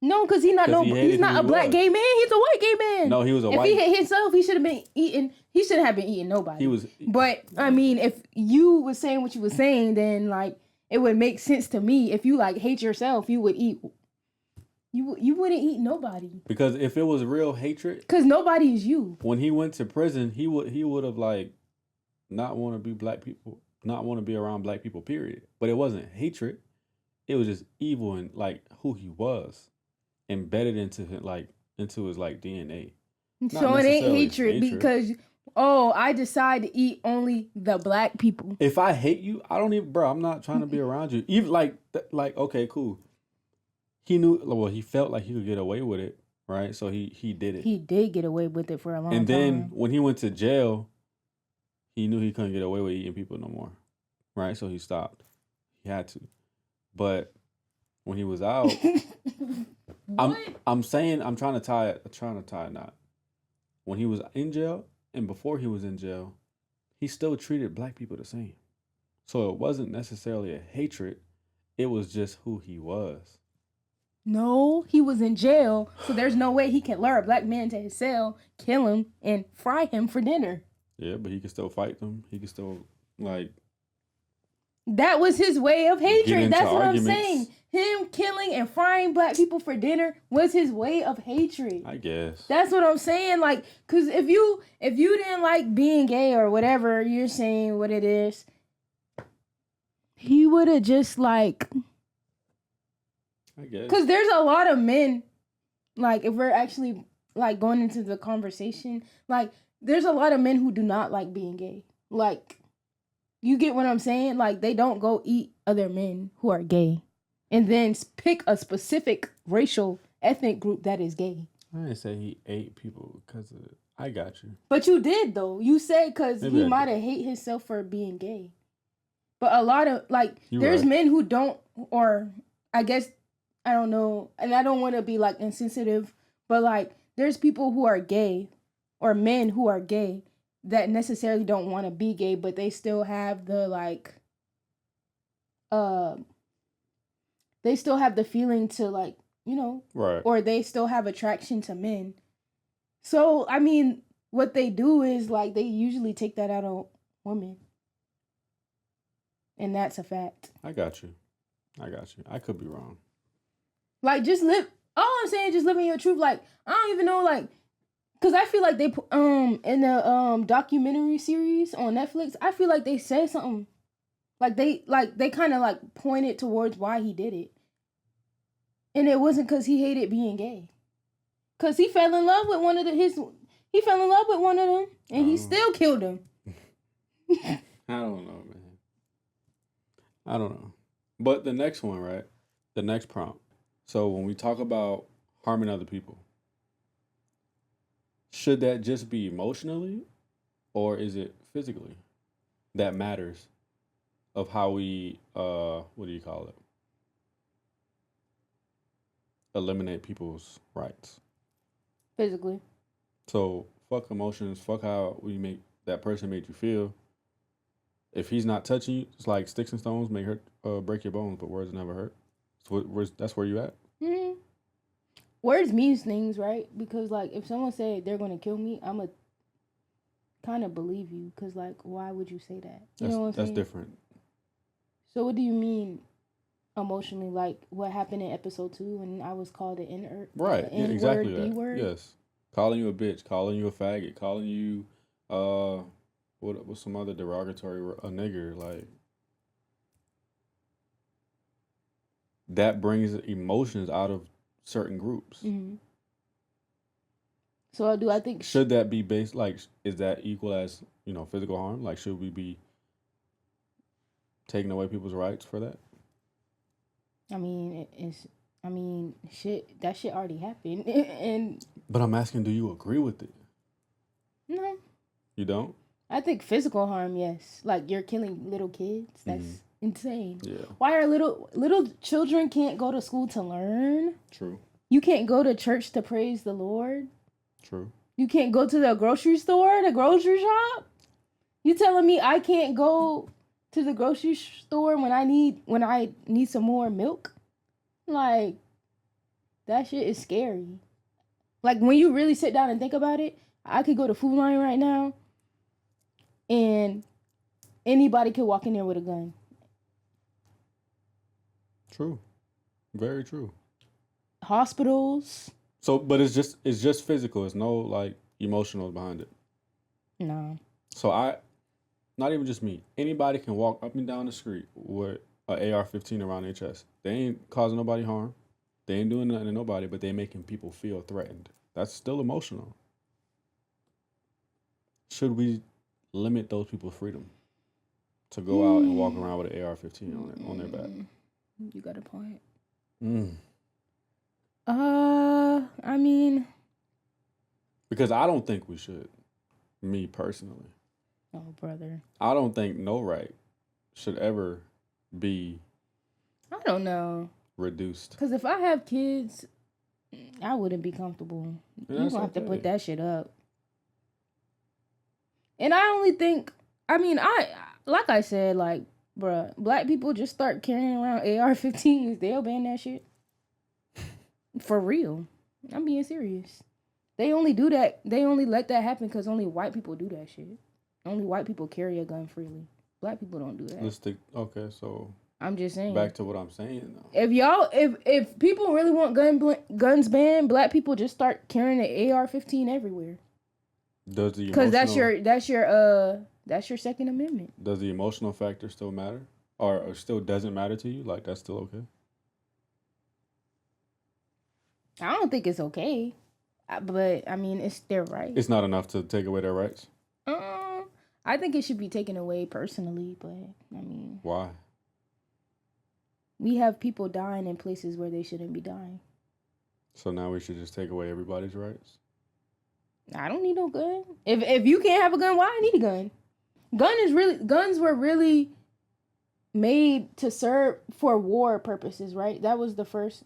Speaker 1: No, because he's not a black gay man. He's a white gay man.
Speaker 2: No, he was a white.
Speaker 1: If he hit himself, he should have been eating. He shouldn't have been eating nobody.
Speaker 2: He was.
Speaker 1: But I mean, if you were saying what you were saying, then like it would make sense to me. If you like hate yourself, you would eat. You wouldn't eat nobody.
Speaker 2: Because if it was real hatred,
Speaker 1: because nobody is you.
Speaker 2: When he went to prison, he would have like not want to be black people, not want to be around black people. Period. But it wasn't hatred. It was just evil and like who he was. Embedded into his like DNA.
Speaker 1: So it ain't hatred because I decide to eat only the black people.
Speaker 2: If I hate you, I don't even, bro. I'm not trying to be around you. Even like okay, cool. He knew. Well, he felt like he could get away with it, right? So he did it.
Speaker 1: He did get away with it for a long time.
Speaker 2: And then when he went to jail, he knew he couldn't get away with eating people no more, right? So he stopped. He had to, but when he was out. I'm saying I'm trying to tie a knot. when he was in jail and before he was in jail, he still treated black people the same. So it wasn't necessarily a hatred. It was just who he was.
Speaker 1: No, he was in jail, so there's no way he can lure a black man to his cell, kill him, and fry him for dinner.
Speaker 2: Yeah, but he could still fight them. He could still, like...
Speaker 1: That was his way of hatred. That's what
Speaker 2: arguments.
Speaker 1: I'm saying. Him killing and frying black people for dinner was his way of hatred.
Speaker 2: I guess.
Speaker 1: That's what I'm saying. Like, cause if you didn't like being gay or whatever you're saying what it is, he would have just like...
Speaker 2: I guess.
Speaker 1: Cause there's a lot of men, like if we're actually like going into the conversation, like there's a lot of men who do not like being gay. Like, you get what I'm saying? Like, they don't go eat other men who are gay and then pick a specific racial ethnic group that is gay.
Speaker 2: I didn't say he ate people because of it. I got you.
Speaker 1: But you did, though. You said because he might have hate himself for being gay. But a lot of, like, there's men who don't, or I guess, I don't know, and I don't want to be, like, insensitive, but, like, there's people who are gay, or men who are gay, that necessarily don't want to be gay, but they still have the, like, they still have the feeling to, like, you know,
Speaker 2: right,
Speaker 1: or they still have attraction to men. So, I mean, what they do is, like, they usually take that out on women. And that's a fact.
Speaker 2: I got you. I could be wrong.
Speaker 1: Like, just live, all I'm saying, just living your truth. Like, I don't even know, like, because I feel like they, in the, documentary series on Netflix, I feel like they said something. Like, they kind of, like, pointed towards why he did it. And it wasn't because he hated being gay. Because he fell in love with one of them, and he still killed him.
Speaker 2: I don't know, man. I don't know. But the next one, right? The next prompt. So when we talk about harming other people, should that just be emotionally or is it physically that matters of how we, what do you call it? Eliminate people's rights.
Speaker 1: Physically.
Speaker 2: So fuck emotions, fuck how we make that person made you feel. If he's not touching you, it's like sticks and stones may hurt, break your bones, but words never hurt. So that's where you at.
Speaker 1: Mm-hmm. Words means things, right? Because, like, if someone say they're going to kill me, I'm going to kind of believe you. Because, like, why would you say that? You know what I'm saying?
Speaker 2: That's different. So
Speaker 1: what do you mean emotionally? Like, what happened in episode 2 when I was called an N-word?
Speaker 2: Right, yeah, exactly that.
Speaker 1: D-word?
Speaker 2: Yes. Calling you a bitch, calling you a faggot, calling you, what's some other derogatory, a nigger, like. That brings emotions out of certain groups.
Speaker 1: Mm-hmm. So do I think...
Speaker 2: Should that be based, like, is that equal as, you know, physical harm? Like, should we be taking away people's rights for that?
Speaker 1: I mean, shit, that shit already happened. And
Speaker 2: but I'm asking, do you agree with it?
Speaker 1: No.
Speaker 2: You don't?
Speaker 1: I think physical harm, yes. Like, you're killing little kids. That's insane.
Speaker 2: Yeah.
Speaker 1: Why are little children can't go to school to learn?
Speaker 2: True.
Speaker 1: You can't go to church to praise the Lord?
Speaker 2: True.
Speaker 1: You can't go to the grocery store, the grocery shop? You telling me I can't go to the grocery store when I need some more milk? Like, that shit is scary. Like, when you really sit down and think about it, I could go to Food Lion right now and anybody could walk in there with a gun.
Speaker 2: True. Very true.
Speaker 1: Hospitals.
Speaker 2: So, but it's just physical. It's no, like, emotional behind it.
Speaker 1: No.
Speaker 2: So not even just me. Anybody can walk up and down the street with an AR-15 around their chest. They ain't causing nobody harm. They ain't doing nothing to nobody, but they making people feel threatened. That's still emotional. Should we limit those people's freedom to go out and walk around with an AR-15 on their back?
Speaker 1: You got a point. I mean,
Speaker 2: because I don't think we should. Me personally.
Speaker 1: Oh, brother.
Speaker 2: I don't think no right should ever be.
Speaker 1: I don't know.
Speaker 2: Reduced.
Speaker 1: Because if I have kids, I wouldn't be comfortable. You're going to have to put that shit up. And I only think, like I said, like, bruh, black people just start carrying around AR-15s. They'll ban that shit. For real. I'm being serious. They only do that. They only let that happen because only white people do that shit. Only white people carry a gun freely. Black people don't do that.
Speaker 2: Okay, so
Speaker 1: I'm just saying.
Speaker 2: Back to what I'm saying though.
Speaker 1: If people really want guns banned, black people just start carrying an AR-15 everywhere. Because that's your Second Amendment.
Speaker 2: Does the emotional factor still matter, or still doesn't matter to you? Like that's still okay?
Speaker 1: I don't think it's okay, but I mean it's their right.
Speaker 2: It's not enough to take away their rights.
Speaker 1: I think it should be taken away personally, but I mean,
Speaker 2: why?
Speaker 1: We have people dying in places where they shouldn't be dying.
Speaker 2: So now we should just take away everybody's rights?
Speaker 1: I don't need no gun. If you can't have a gun, why I need a gun? Guns were really made to serve for war purposes, right? That was the first.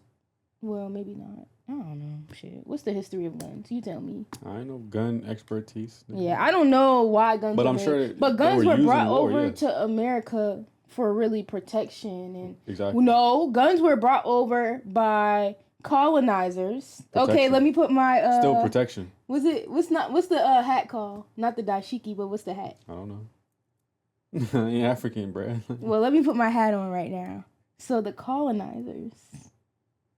Speaker 1: Well, maybe not. I don't know. Shit. What's the history of guns? You tell me.
Speaker 2: I know gun expertise.
Speaker 1: Yeah, I don't know why guns.
Speaker 2: But
Speaker 1: were
Speaker 2: I'm
Speaker 1: made.
Speaker 2: sure.
Speaker 1: But guns were brought over to America for really protection and.
Speaker 2: Exactly.
Speaker 1: No, guns were brought over by colonizers. Protection. Okay, let me put my
Speaker 2: still protection.
Speaker 1: What's the hat called? Not the dashiki, but what's the hat?
Speaker 2: I don't know. I ain't African, bruh.
Speaker 1: Well, let me put my hat on right now. So the colonizers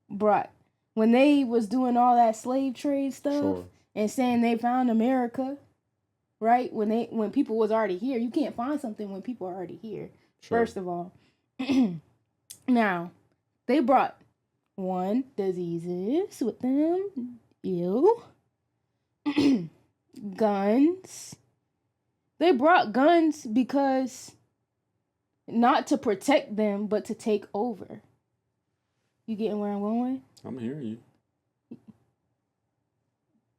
Speaker 1: brought, when they was doing all that slave trade stuff and saying they found America, right? When people was already here, you can't find something when people are already here. Sure. First of all, now they brought diseases with them. Ew. Guns. They brought guns because not to protect them, but to take over. You getting where I'm going?
Speaker 2: I'm hearing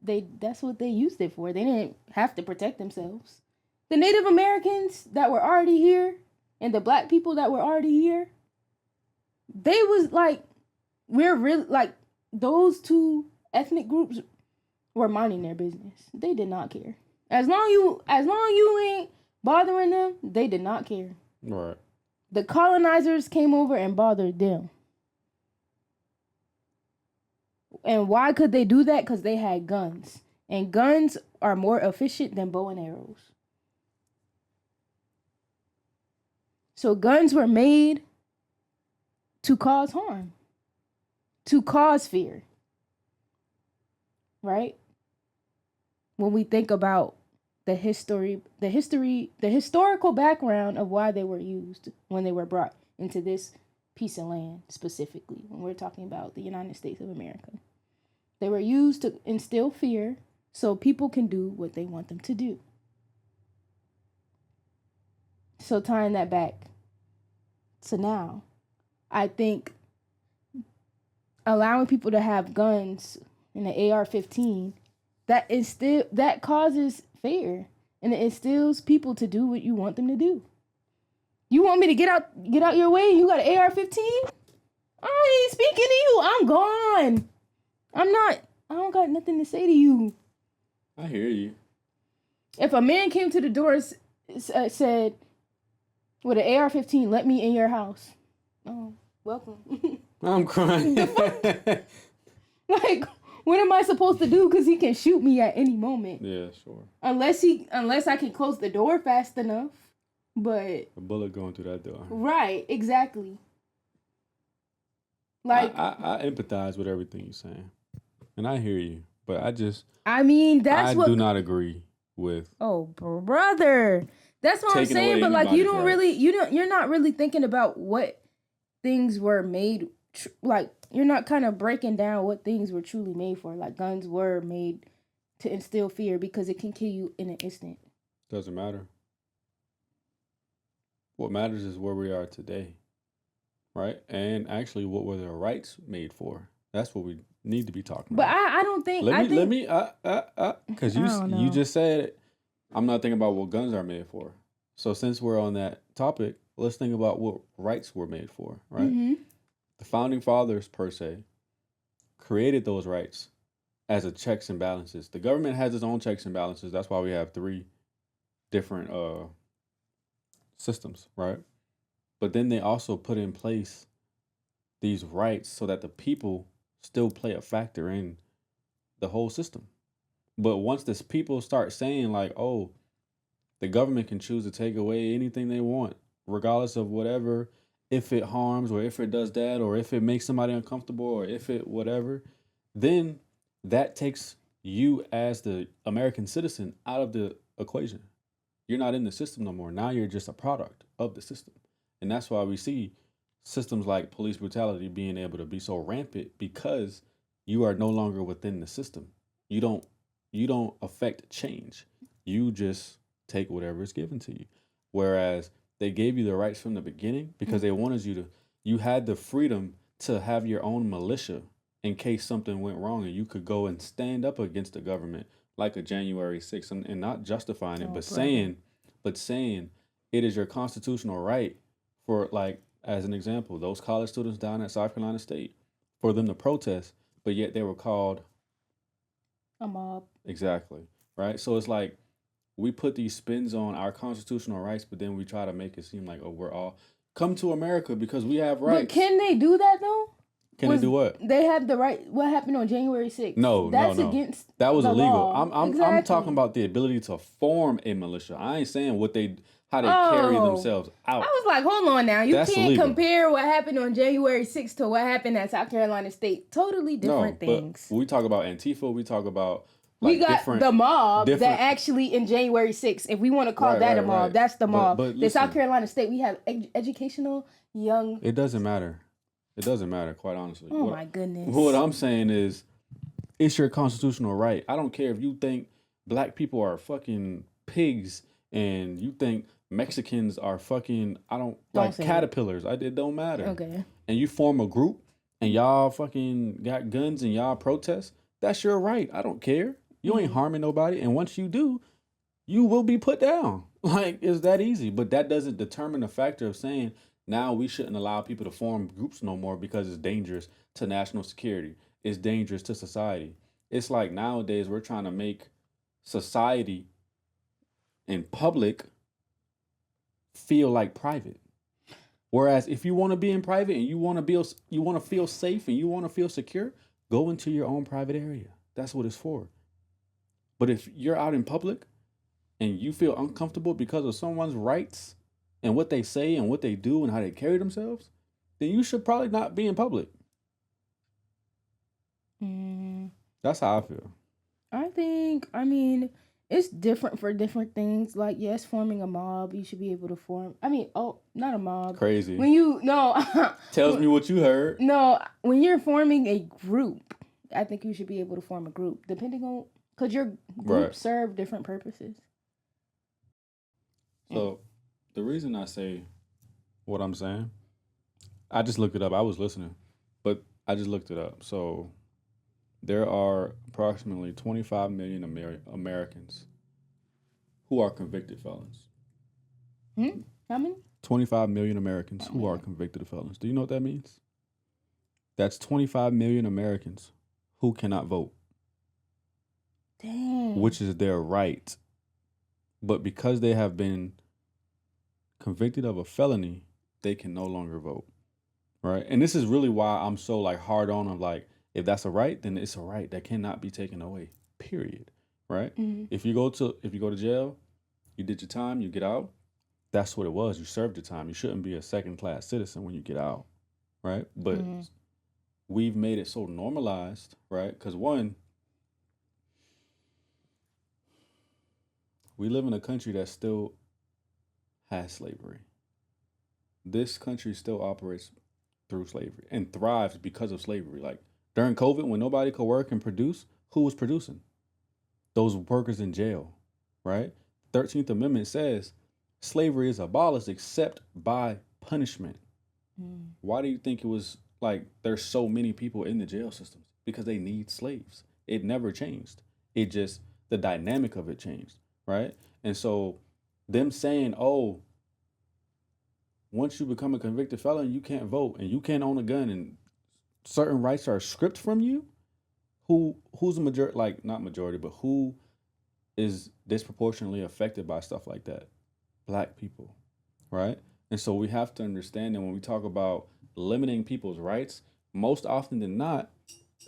Speaker 1: you. That's what they used it for. They didn't have to protect themselves. The Native Americans that were already here and the black people that were already here, they was like, we're really like, those two ethnic groups were minding their business. They did not care. As long you ain't bothering them, they did not care.
Speaker 2: Right.
Speaker 1: The colonizers came over and bothered them. And why could they do that? Because they had guns. And guns are more efficient than bow and arrows. So guns were made to cause harm. To cause fear. Right? When we think about the historical background of why they were used when they were brought into this piece of land, specifically when we're talking about the United States of America. They were used to instill fear so people can do what they want them to do. So tying that back to now, I think allowing people to have guns in an AR-15, that causes fear, and it instills people to do what you want them to do. You want me to get out your way? You got an AR-15? I ain't speaking to you. I'm gone. I don't got nothing to say to you.
Speaker 2: I hear you.
Speaker 1: If a man came to the door and said, with an AR-15, let me in your house. Oh, welcome.
Speaker 2: I'm crying.
Speaker 1: Like, what am I supposed to do? Because he can shoot me at any moment.
Speaker 2: Yeah, sure.
Speaker 1: Unless I can close the door fast enough. But
Speaker 2: a bullet going through that door.
Speaker 1: Right, exactly. Like
Speaker 2: I empathize with everything you're saying. And I hear you. But I do not agree with.
Speaker 1: Oh, brother. That's what I'm saying, but like you're not really thinking about what things were made like you're not kind of breaking down what things were truly made for. Like guns were made to instill fear because it can kill you in an instant.
Speaker 2: Doesn't matter. What matters is where we are today. Right? And actually what were their rights made for? That's what we need to be talking
Speaker 1: about. But I don't think
Speaker 2: because you just said I'm not thinking about what guns are made for. So since we're on that topic, let's think about what rights were made for, right? Mm-hmm. The founding fathers, per se, created those rights as a checks and balances. The government has its own checks and balances. That's why we have 3 different systems, right? But then they also put in place these rights so that the people still play a factor in the whole system. But once this people start saying like, oh, the government can choose to take away anything they want, regardless of whatever, if it harms or if it does that or if it makes somebody uncomfortable or if it whatever, then that takes you as the American citizen out of the equation. You're not in the system no more. Now you're just a product of the system. And that's why we see systems like police brutality being able to be so rampant because you are no longer within the system. You don't affect change. You just take whatever is given to you. Whereas they gave you the rights from the beginning because they wanted you had the freedom to have your own militia in case something went wrong and you could go and stand up against the government like a January 6th and not justifying it, but saying it is your constitutional right for, like, as an example, those college students down at South Carolina State, for them to protest, but yet they were called
Speaker 1: a mob.
Speaker 2: Exactly. Right. So it's like we put these spins on our constitutional rights, but then we try to make it seem like, oh, we're all come to America because we have rights.
Speaker 1: But can they do that though?
Speaker 2: Can they do what?
Speaker 1: They have the right. What happened on January 6th?
Speaker 2: No,
Speaker 1: that's
Speaker 2: no.
Speaker 1: against
Speaker 2: that was
Speaker 1: the
Speaker 2: illegal.
Speaker 1: law.
Speaker 2: I'm talking about the ability to form a militia. I ain't saying how they carry themselves out.
Speaker 1: I was like, hold on now.
Speaker 2: That's
Speaker 1: can't
Speaker 2: illegal.
Speaker 1: compare what happened on January 6th to what happened at South Carolina State. Totally different things.
Speaker 2: But we talk about Antifa. We talk about
Speaker 1: we got the mob that actually in January 6th. If we want to call that a mob, that's the mob. But listen, the South Carolina State, we have educational young.
Speaker 2: It doesn't matter. It doesn't matter, quite honestly.
Speaker 1: Oh, my goodness.
Speaker 2: What I'm saying is, it's your constitutional right. I don't care if you think black people are fucking pigs and you think Mexicans are fucking, like caterpillars. It don't matter.
Speaker 1: Okay.
Speaker 2: And you form a group and y'all fucking got guns and y'all protest. That's your right. I don't care. You ain't harming nobody. And once you do, you will be put down. Like, it's that easy. But that doesn't determine the factor of saying, now we shouldn't allow people to form groups no more because it's dangerous to national security. It's dangerous to society. It's like nowadays we're trying to make society in public feel like private. Whereas if you want to be in private and you want to feel safe and you want to feel secure, go into your own private area. That's what it's for. But if you're out in public and you feel uncomfortable because of someone's rights and what they say and what they do and how they carry themselves, then you should probably not be in public. That's how I feel.
Speaker 1: I mean, it's different for different things. Like, yes, forming a mob, you should be able to form. Not a mob.
Speaker 2: Crazy.
Speaker 1: Tells
Speaker 2: me what you heard.
Speaker 1: No, when you're forming a group, I think you should be able to form a group, depending on, because your groups serve different purposes.
Speaker 2: So, the reason I say what I'm saying, I just looked it up. I was listening, but I just looked it up. So, there are approximately 25 million Americans who are convicted felons.
Speaker 1: How many?
Speaker 2: 25 million Americans who are convicted felons. Do you know what that means? That's 25 million Americans who cannot vote.
Speaker 1: Dang.
Speaker 2: Which is their right. But because they have been convicted of a felony, they can no longer vote. Right? And this is really why I'm so hard on of if that's a right, then it's a right that cannot be taken away. Period. Right? Mm-hmm. If you go to jail, you did your time, you get out. That's what it was. You served your time. You shouldn't be a second-class citizen when you get out. Right? But we've made it so normalized, right? Because one, we live in a country that still has slavery. This country still operates through slavery and thrives because of slavery. Like during COVID, when nobody could work and produce, who was producing? Those workers in jail, right? 13th Amendment says slavery is abolished except by punishment. Why do you think it was there's so many people in the jail systems? Because they need slaves. It never changed. It just, the dynamic of it changed, right? And so them saying, oh, once you become a convicted felon, you can't vote and you can't own a gun and certain rights are stripped from you. Who's the majority, not majority, but who is disproportionately affected by stuff like that. Black people, right? And so we have to understand that when we talk about limiting people's rights, most often than not,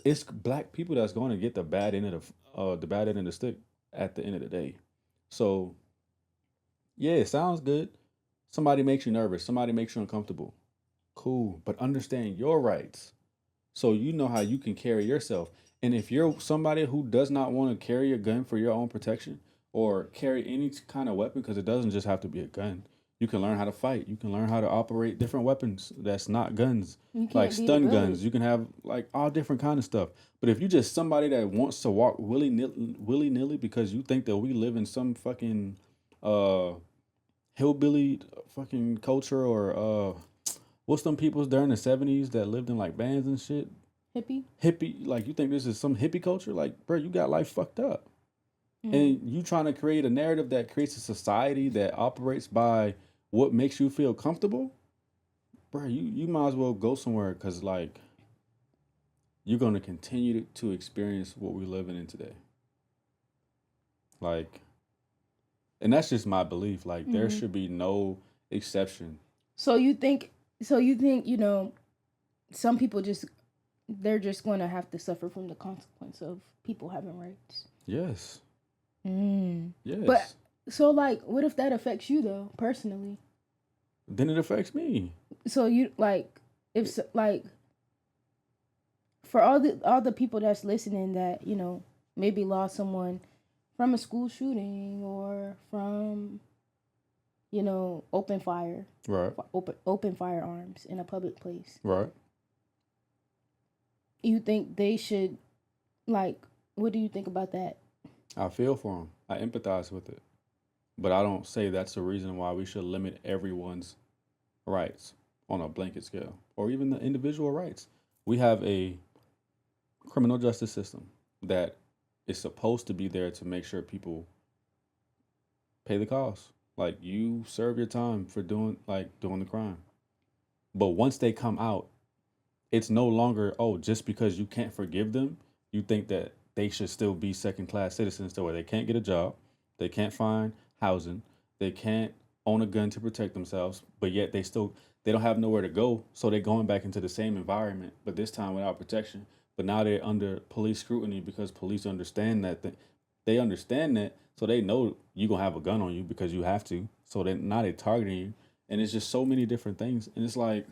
Speaker 2: it's black people that's going to get the bad end of the bad end of the stick at the end of the day. So yeah, it sounds good. Somebody makes you nervous. Somebody makes you uncomfortable. Cool, but understand your rights so you know how you can carry yourself. And if you're somebody who does not want to carry a gun for your own protection or carry any kind of weapon, because it doesn't just have to be a gun. You can learn how to fight. You can learn how to operate different weapons that's not guns,
Speaker 1: You
Speaker 2: like
Speaker 1: can't beat a
Speaker 2: stun
Speaker 1: bullet.
Speaker 2: guns. You can have like all different kind of stuff. But if you're just somebody that wants to walk willy nilly because you think that we live in some fucking uh hillbilly fucking culture or what's them peoples during the 70s that lived in like bands and shit? Hippie, like you think this is some hippie culture? Like, bro, you got life fucked up. And you trying to create a narrative that creates a society that operates by what makes you feel comfortable, bro, you might as well go somewhere because like you're going to continue to experience what we're living in today. Like, and that's just my belief. Like, there should be no exception.
Speaker 1: So you think, you know, some people they're just going to have to suffer from the consequence of people having rights.
Speaker 2: Yes. Yes.
Speaker 1: But so like, what if that affects you though, personally?
Speaker 2: Then it affects me.
Speaker 1: So you like, if like, for all the people that's listening that, you know, maybe lost someone from a school shooting or from, you know, open fire,
Speaker 2: Right.
Speaker 1: Open firearms in a public place.
Speaker 2: Right.
Speaker 1: You think they should, like, what do you think about that?
Speaker 2: I feel for them. I empathize with it. But I don't say that's the reason why we should limit everyone's rights on a blanket scale or even the individual rights. We have a criminal justice system that is supposed to be there to make sure people pay the cost. Like you serve your time for doing the crime. But once they come out, it's no longer, oh, just because you can't forgive them, you think that they should still be second class citizens to where they can't get a job, they can't find housing, they can't own a gun to protect themselves, but yet they don't have nowhere to go, so they're going back into the same environment, but this time without protection. But now they're under police scrutiny because police understand that they understand that, so they know you're gonna have a gun on you because you have to. So then now they're targeting you, and it's just so many different things, and it's like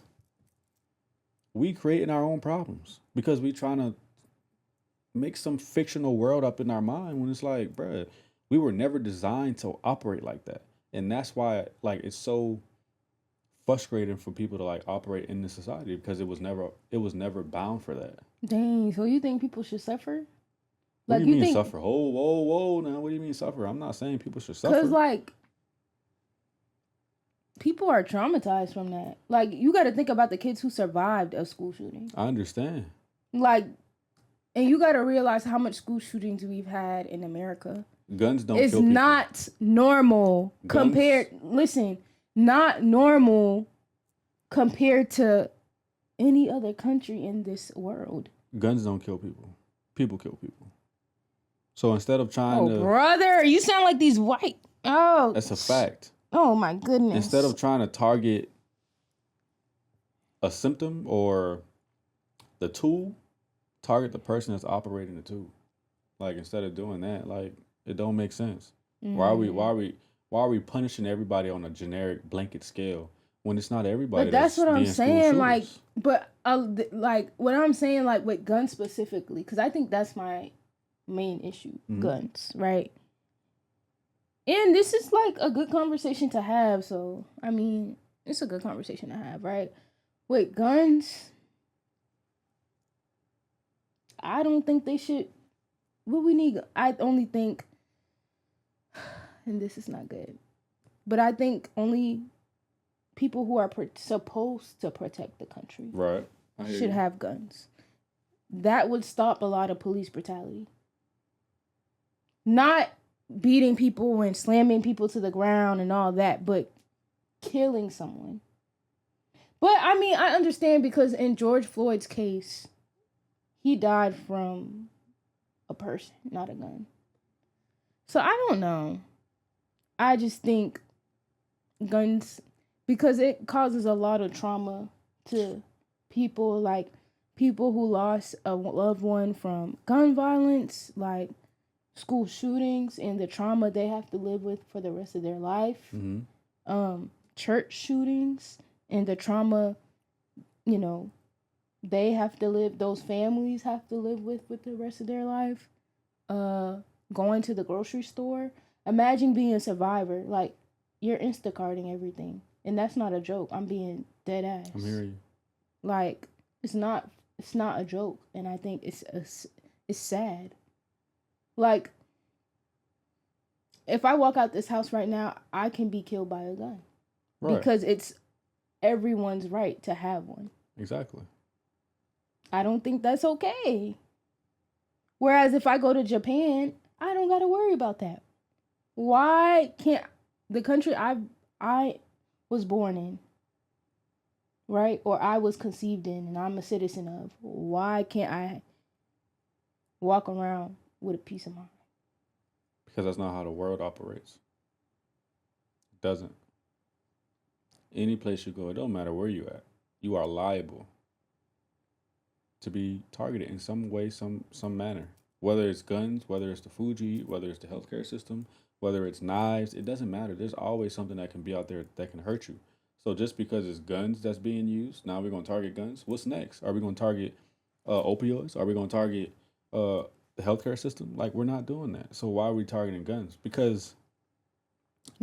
Speaker 2: we creating our own problems because we trying to make some fictional world up in our mind when it's like, bruh, we were never designed to operate like that. And that's why like it's so frustrating for people to like operate in this society because it was never bound for that.
Speaker 1: Dang, so you think people should suffer?
Speaker 2: What do you mean suffer? Whoa, now what do you mean suffer? I'm not saying people should suffer.
Speaker 1: Because like people are traumatized from that. Like you got to think about the kids who survived a school shooting.
Speaker 2: I understand.
Speaker 1: Like, and you got to realize how much school shootings we've had in America.
Speaker 2: Guns don't kill people.
Speaker 1: It's not normal not normal compared to any other country in this world.
Speaker 2: Guns don't kill people. People kill people. So instead of trying to...
Speaker 1: Oh, brother, you sound like these white... Oh.
Speaker 2: That's a fact.
Speaker 1: Oh, my goodness.
Speaker 2: Instead of trying to target a symptom or the tool, target the person that's operating the tool. Like, instead of doing that, like, it don't make sense. Why are we punishing everybody on a generic blanket scale when it's not everybody?
Speaker 1: But that's what I'm saying. Like, but like what I'm saying, like with guns specifically, because I think that's my main issue. Guns, right? And this is like a good conversation to have. So I mean, it's a good conversation to have, right? With guns, I don't think they should. What we need, I only think, and this is not good, but I think only people who are supposed to protect the country should have guns. That would stop a lot of police brutality. Not beating people and slamming people to the ground and all that, but killing someone. But I mean, I understand because in George Floyd's case, he died from a person, not a gun. So I don't know. I just think guns, because it causes a lot of trauma to people, like people who lost a loved one from gun violence, like school shootings, and the trauma they have to live with for the rest of their life. Church shootings and the trauma, you know, they have to live, those families have to live with the rest of their life. Going to the grocery store, imagine being a survivor, like you're Instacarting everything, and that's not a joke. I'm being dead ass.
Speaker 2: I'm hearing you.
Speaker 1: Like it's not a joke, and I think it's sad. Like if I walk out this house right now, I can be killed by a gun. Right. Because it's everyone's right to have one.
Speaker 2: Exactly.
Speaker 1: I don't think that's okay. Whereas if I go to Japan, I don't got to worry about that. Why can't the country I was born in, right? Or I was conceived in and I'm a citizen of, why can't I walk around with a peace of mind?
Speaker 2: Because that's not how the world operates. It doesn't. Any place you go, it don't matter where you at. You are liable to be targeted in some way, some manner. Whether it's guns, whether it's the food you eat, whether it's the healthcare system, whether it's knives, it doesn't matter. There's always something that can be out there that can hurt you. So just because it's guns that's being used, now we're going to target guns. What's next? Are we going to target opioids? Are we going to target the healthcare system? Like, we're not doing that. So why are we targeting guns? Because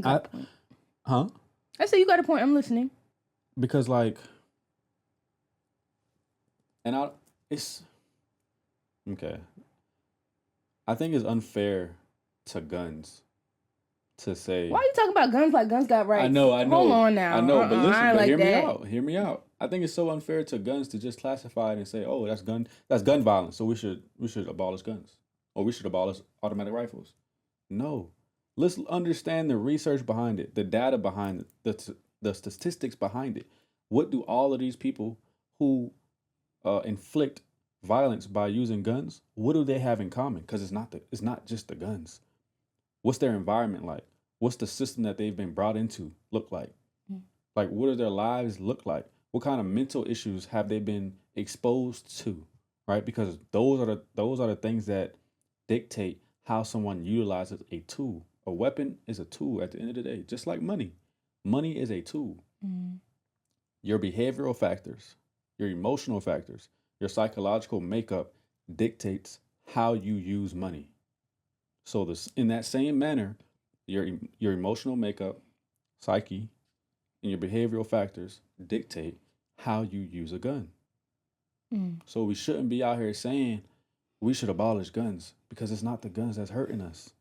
Speaker 2: I
Speaker 1: say you got a point. I'm listening.
Speaker 2: Because it's okay. I think it's unfair to guns to say.
Speaker 1: Why are you talking about guns like guns got rights?
Speaker 2: I know.
Speaker 1: Hold on now.
Speaker 2: I know, but listen,
Speaker 1: like
Speaker 2: hear me out. I think it's so unfair to guns to just classify it and say, "Oh, that's gun violence, so we should abolish guns, or we should abolish automatic rifles." No, let's understand the research behind it, the data behind it, the statistics behind it. What do all of these people who inflict violence by using guns, what do they have in common? Because it's not just the guns. What's their environment like? What's the system that they've been brought into look like? Like, what do their lives look like? What kind of mental issues have they been exposed to? Right? Because those are the things that dictate how someone utilizes a tool. A weapon is a tool at the end of the day, just like money. Money is a tool. Your behavioral factors, your emotional factors, your psychological makeup dictates how you use money. So in that same manner, your emotional makeup, psyche, and your behavioral factors dictate how you use a gun. So we shouldn't be out here saying we should abolish guns, because it's not the guns that's hurting us.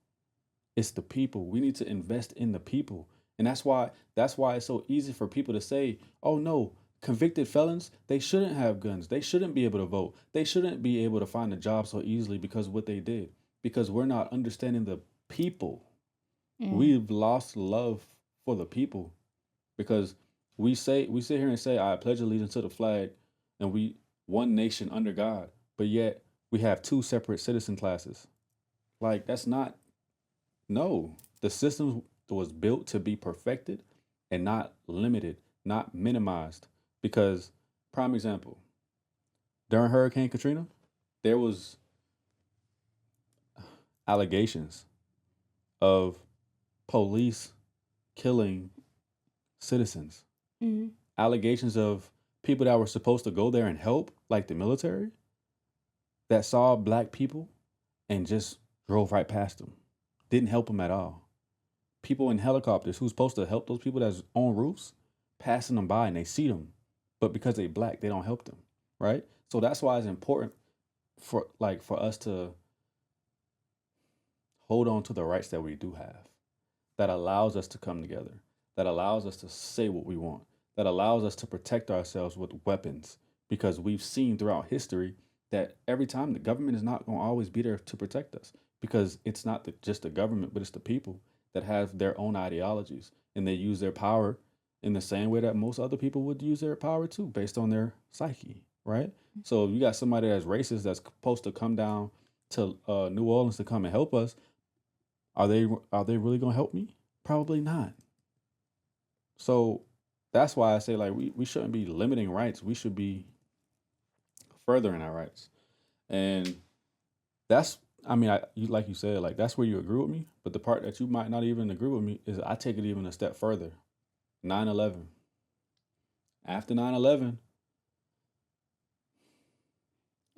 Speaker 2: It's the people. We need to invest in the people. And that's why it's so easy for people to say, "Oh no, convicted felons, they shouldn't have guns. They shouldn't be able to vote. They shouldn't be able to find a job so easily because of what they did." Because we're not understanding the people. We've lost love for the people, because we sit here and say, "I pledge allegiance to the flag," and we one nation under God, but yet we have two separate citizen classes. Like, that's not. No, the system was built to be perfected and not limited, not minimized. Because, prime example, during Hurricane Katrina, there was allegations of police killing citizens. Allegations of people that were supposed to go there and help, like the military, that saw black people and just drove right past them. Didn't help them at all. People in helicopters who's supposed to help those people that's on roofs, passing them by and they see them, but because they black, they don't help them, right? So that's why it's important for us to hold on to the rights that we do have, that allows us to come together, that allows us to say what we want, that allows us to protect ourselves with weapons, because we've seen throughout history that every time the government is not going to always be there to protect us, because it's not just the government, but it's the people that have their own ideologies, and they use their power in the same way that most other people would use their power too, based on their psyche, right? So you got somebody that's racist that's supposed to come down to New Orleans to come and help us, Are they really gonna help me? Probably not. So that's why I say like we shouldn't be limiting rights. We should be furthering our rights. And that's I mean, you like you said, like that's where you agree with me. But the part that you might not even agree with me is I take it even a step further. 9/11. After 9/11,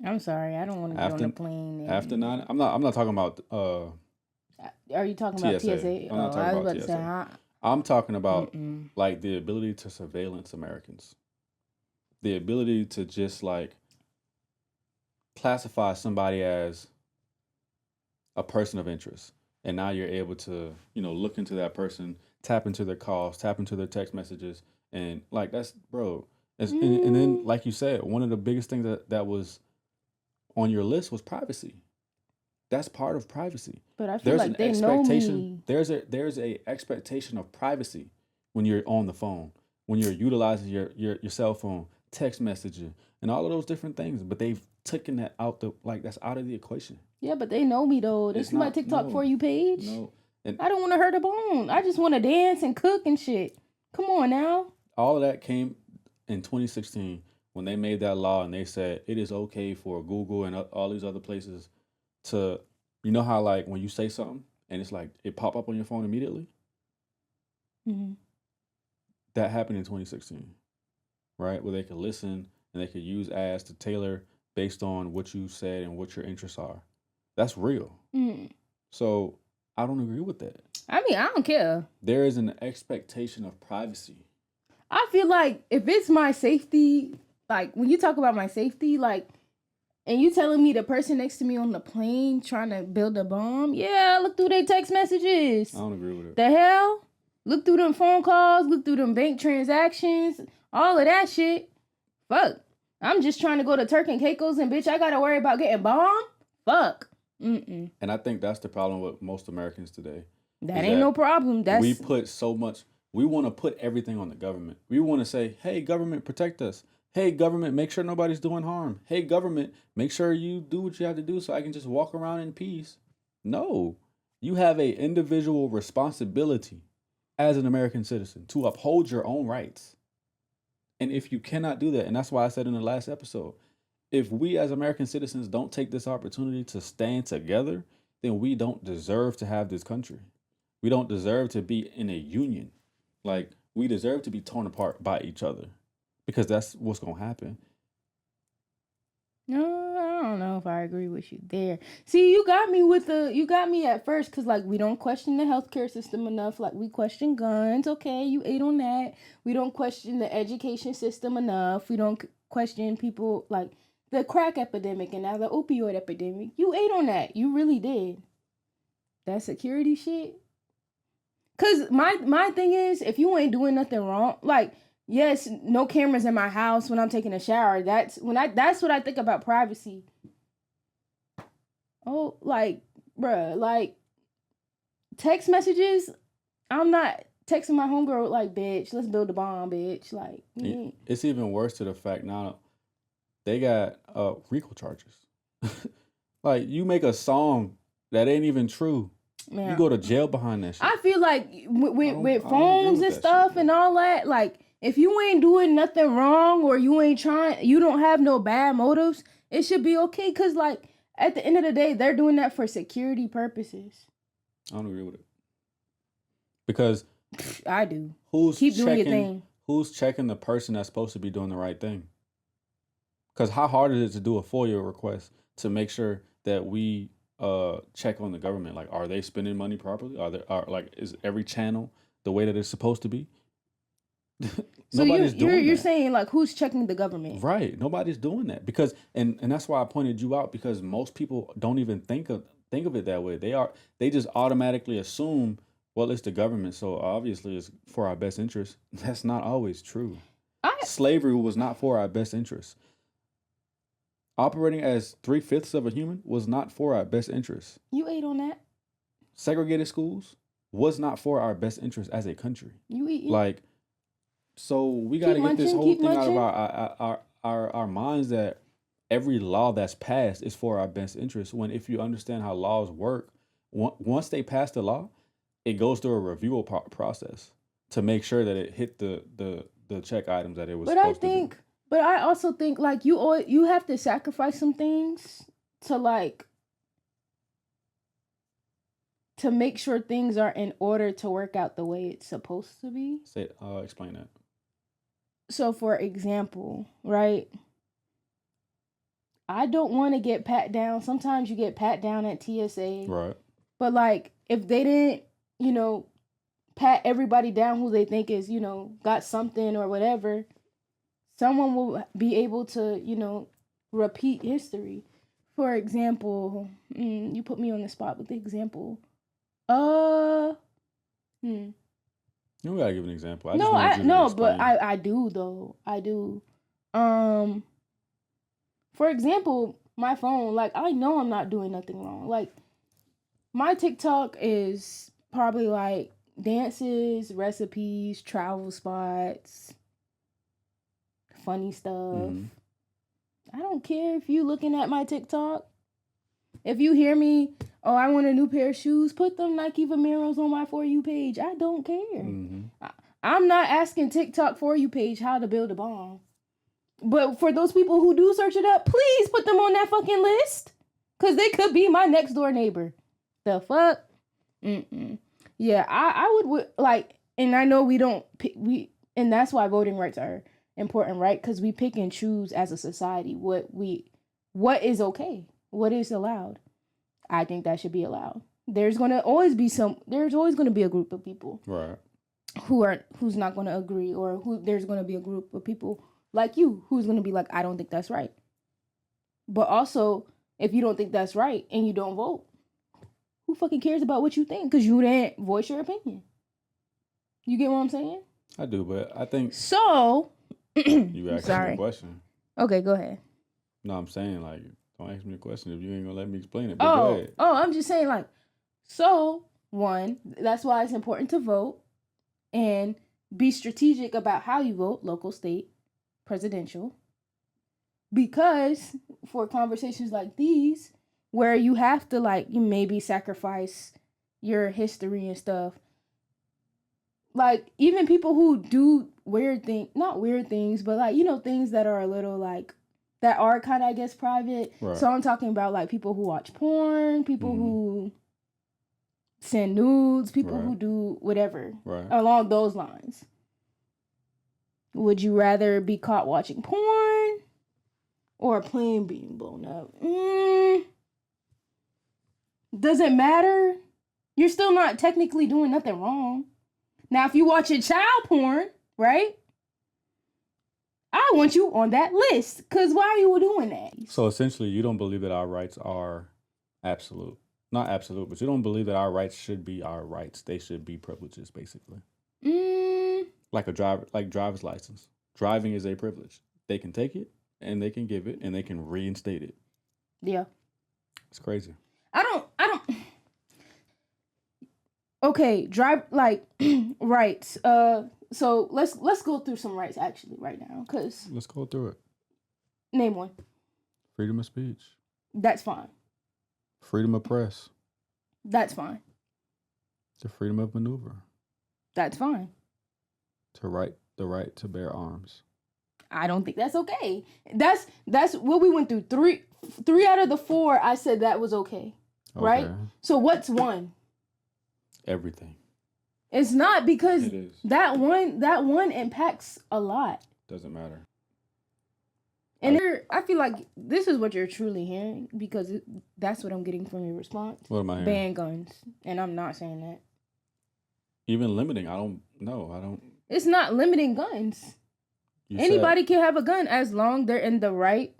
Speaker 1: I'm sorry, I don't want to get on
Speaker 2: after
Speaker 1: the plane.
Speaker 2: after nine, I'm not talking about
Speaker 1: Are you talking about
Speaker 2: TSA.
Speaker 1: TSA?
Speaker 2: I'm not
Speaker 1: I
Speaker 2: talking
Speaker 1: was
Speaker 2: about
Speaker 1: about to say,
Speaker 2: TSA. I'm talking about like the ability to surveillance Americans, the ability to just like classify somebody as a person of interest, and now you're able to look into that person, tap into their calls, tap into their text messages, and like that's bro. And then like you said, one of the biggest things that was on your list was privacy. That's part of privacy.
Speaker 1: But I feel like they know me.
Speaker 2: There's a expectation of privacy when you're on the phone, when you're utilizing your cell phone, text messaging, and all of those different things. But they've taken that out that's out of the equation.
Speaker 1: Yeah, but they know me though. This is my TikTok For You page.
Speaker 2: No, and
Speaker 1: I don't want to hurt a bone. I just want to dance and cook and shit. Come on now.
Speaker 2: All of that came in 2016 when they made that law and they said it is okay for Google and all these other places to, how like when you say something and it's like it pop up on your phone immediately.
Speaker 1: Mm-hmm.
Speaker 2: That happened in 2016, right? Where they could listen and they could use ads to tailor based on what you said and what your interests are. That's real.
Speaker 1: Mm.
Speaker 2: So I don't agree with that.
Speaker 1: I mean, I don't care.
Speaker 2: There is an expectation of privacy.
Speaker 1: I feel like if it's my safety, like when you talk about my safety, like, and you telling me the person next to me on the plane trying to build a bomb, yeah, look through their text messages.
Speaker 2: I don't agree with it.
Speaker 1: The hell? Look through them phone calls, look through them bank transactions, all of that shit. Fuck. I'm just trying to go to Turk and Caicos and bitch, I gotta worry about getting bombed? Fuck. Mm-mm.
Speaker 2: And I think that's the problem with most Americans today.
Speaker 1: That ain't no problem.
Speaker 2: We put so much, we want to put everything on the government. We want to say, hey, government, protect us. Hey, government, make sure nobody's doing harm. Hey, government, make sure you do what you have to do so I can just walk around in peace. No, you have an individual responsibility as an American citizen to uphold your own rights. And if you cannot do that, and that's why I said in the last episode, if we as American citizens don't take this opportunity to stand together, then we don't deserve to have this country. We don't deserve to be in a union. Like, we deserve to be torn apart by each other because that's what's going to happen.
Speaker 1: No, I don't know if I agree with you there. See, you got me at first because, like, we don't question the healthcare system enough. Like, we question guns. Okay, you ate on that. We don't question the education system enough. We don't question people, like, the crack epidemic and now the opioid epidemic. You ate on that. You really did. That security shit. Because my thing is, if you ain't doing nothing wrong, like, yes, no cameras in my house when I'm taking a shower. That's what I think about privacy. Oh, like, bruh, like, text messages, I'm not texting my homegirl like, bitch, let's build a bomb, bitch. Like,
Speaker 2: it's even worse to the fact now they got RICO charges. Like, you make a song that ain't even true. Man, you go to jail behind that shit.
Speaker 1: I feel like with phones and stuff and all that, like, if you ain't doing nothing wrong or you don't have no bad motives, it should be okay. Because, like, at the end of the day, they're doing that for security purposes.
Speaker 2: I don't agree with it. Because
Speaker 1: I do.
Speaker 2: Keep doing your thing. Who's checking the person that's supposed to be doing the right thing? Because how hard is it to do a FOIA request to make sure that we check on the government? Like, are they spending money properly? Is every channel the way that it's supposed to be?
Speaker 1: So you're saying, like, who's checking the government?
Speaker 2: Right. Nobody's doing that because and that's why I pointed you out, because most people don't even think of it that way. They just automatically assume, well, it's the government, so obviously it's for our best interest. That's not always true. Slavery was not for our best interest. Operating as 3/5 of a human was not for our best interest.
Speaker 1: You ate on that.
Speaker 2: Segregated schools was not for our best interest as a country.
Speaker 1: You eat.
Speaker 2: Like, so we got to get this whole thing out of our minds that every law that's passed is for our best interest. When if you understand how laws work, once they pass the law, it goes through a review process to make sure that it hit the check items that it was supposed to do.
Speaker 1: But I also think like you have to sacrifice some things to like to make sure things are in order to work out the way it's supposed to be.
Speaker 2: Explain that.
Speaker 1: So for example, right? I don't want to get pat down. Sometimes you get pat down at TSA.
Speaker 2: Right.
Speaker 1: But like if they didn't, pat everybody down who they think is, got something or whatever, someone will be able to, repeat history. For example, you put me on the spot with the example.
Speaker 2: You don't gotta give an example.
Speaker 1: I do though. I do. For example, my phone, like I know I'm not doing nothing wrong. Like my TikTok is probably like dances, recipes, travel spots, funny stuff. Mm-hmm. I don't care if you looking at my TikTok. If you hear me, oh, I want a new pair of shoes, put them Nike Vomeros on my For You page. I don't care. Mm-hmm. I'm not asking TikTok For You page how to build a bomb. But for those people who do search it up, please put them on that fucking list. Because they could be my next door neighbor. The fuck? Yeah, I would like, and I know and that's why voting rights are important, right? Because we pick and choose as a society what is okay, what is allowed. I think that should be allowed. There's always going to be a group of people,
Speaker 2: right,
Speaker 1: who's not going to agree, or there's going to be a group of people like you who's going to be like, I don't think that's right. But also, if you don't think that's right and you don't vote, who fucking cares about what you think? Because you didn't voice your opinion. You get what I'm saying?
Speaker 2: I do, but I think
Speaker 1: so.
Speaker 2: You asked me a question.
Speaker 1: Okay, go ahead.
Speaker 2: No, I'm saying like, don't ask me a question if you ain't gonna let me explain it. But go ahead.
Speaker 1: I'm just saying like, so one, that's why it's important to vote and be strategic about how you vote, local, state, presidential. Because for conversations like these, where you have to like, you maybe sacrifice your history and stuff. Like even people who do not weird things, but like, things that are a little like, that are kind of, I guess, private. Right. So I'm talking about like people who watch porn, people who send nudes, people who do whatever along those lines. Would you rather be caught watching porn or a plane being blown up? Doesn't matter. You're still not technically doing nothing wrong. Now, if you watching child porn, right? I want you on that list. Because why are you doing that?
Speaker 2: So essentially, you don't believe that our rights are absolute. Not absolute, but you don't believe that our rights should be our rights. They should be privileges, basically. Like driver's license. Driving is a privilege. They can take it, and they can give it, and they can reinstate it.
Speaker 1: Yeah.
Speaker 2: It's crazy.
Speaker 1: I don't. Okay, drive like rights. So let's go through some rights actually right now, cause
Speaker 2: let's go through it.
Speaker 1: Name one.
Speaker 2: Freedom of speech.
Speaker 1: That's fine.
Speaker 2: Freedom of press.
Speaker 1: That's fine.
Speaker 2: The freedom of maneuver.
Speaker 1: That's fine.
Speaker 2: The right to bear arms.
Speaker 1: I don't think that's okay. That's what we went through. Three out of the 4, I said that was okay. Right? So what's one?
Speaker 2: Everything.
Speaker 1: It's not, because that one impacts a lot.
Speaker 2: Doesn't matter.
Speaker 1: And I feel like this is what you're truly hearing, because that's what I'm getting from your response.
Speaker 2: What am I hearing?
Speaker 1: Ban guns. And I'm not saying that.
Speaker 2: Even limiting, I don't.
Speaker 1: It's not limiting guns. Anybody can have a gun as long they're in the right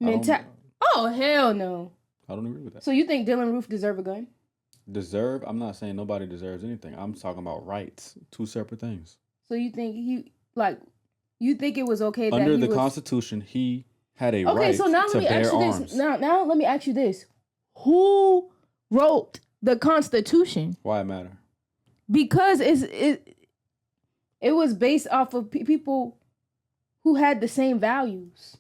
Speaker 1: mentality. Oh, hell no.
Speaker 2: I don't agree with that.
Speaker 1: So you think Dylan Roof deserve a gun?
Speaker 2: Deserve? I'm not saying nobody deserves anything. I'm talking about rights. 2 separate things.
Speaker 1: So you think you think it was okay that
Speaker 2: under the Constitution he had a right
Speaker 1: so now
Speaker 2: to bear arms.
Speaker 1: Now let me ask you this: who wrote the Constitution?
Speaker 2: Why it matter?
Speaker 1: Because it was based off of people who had the same values.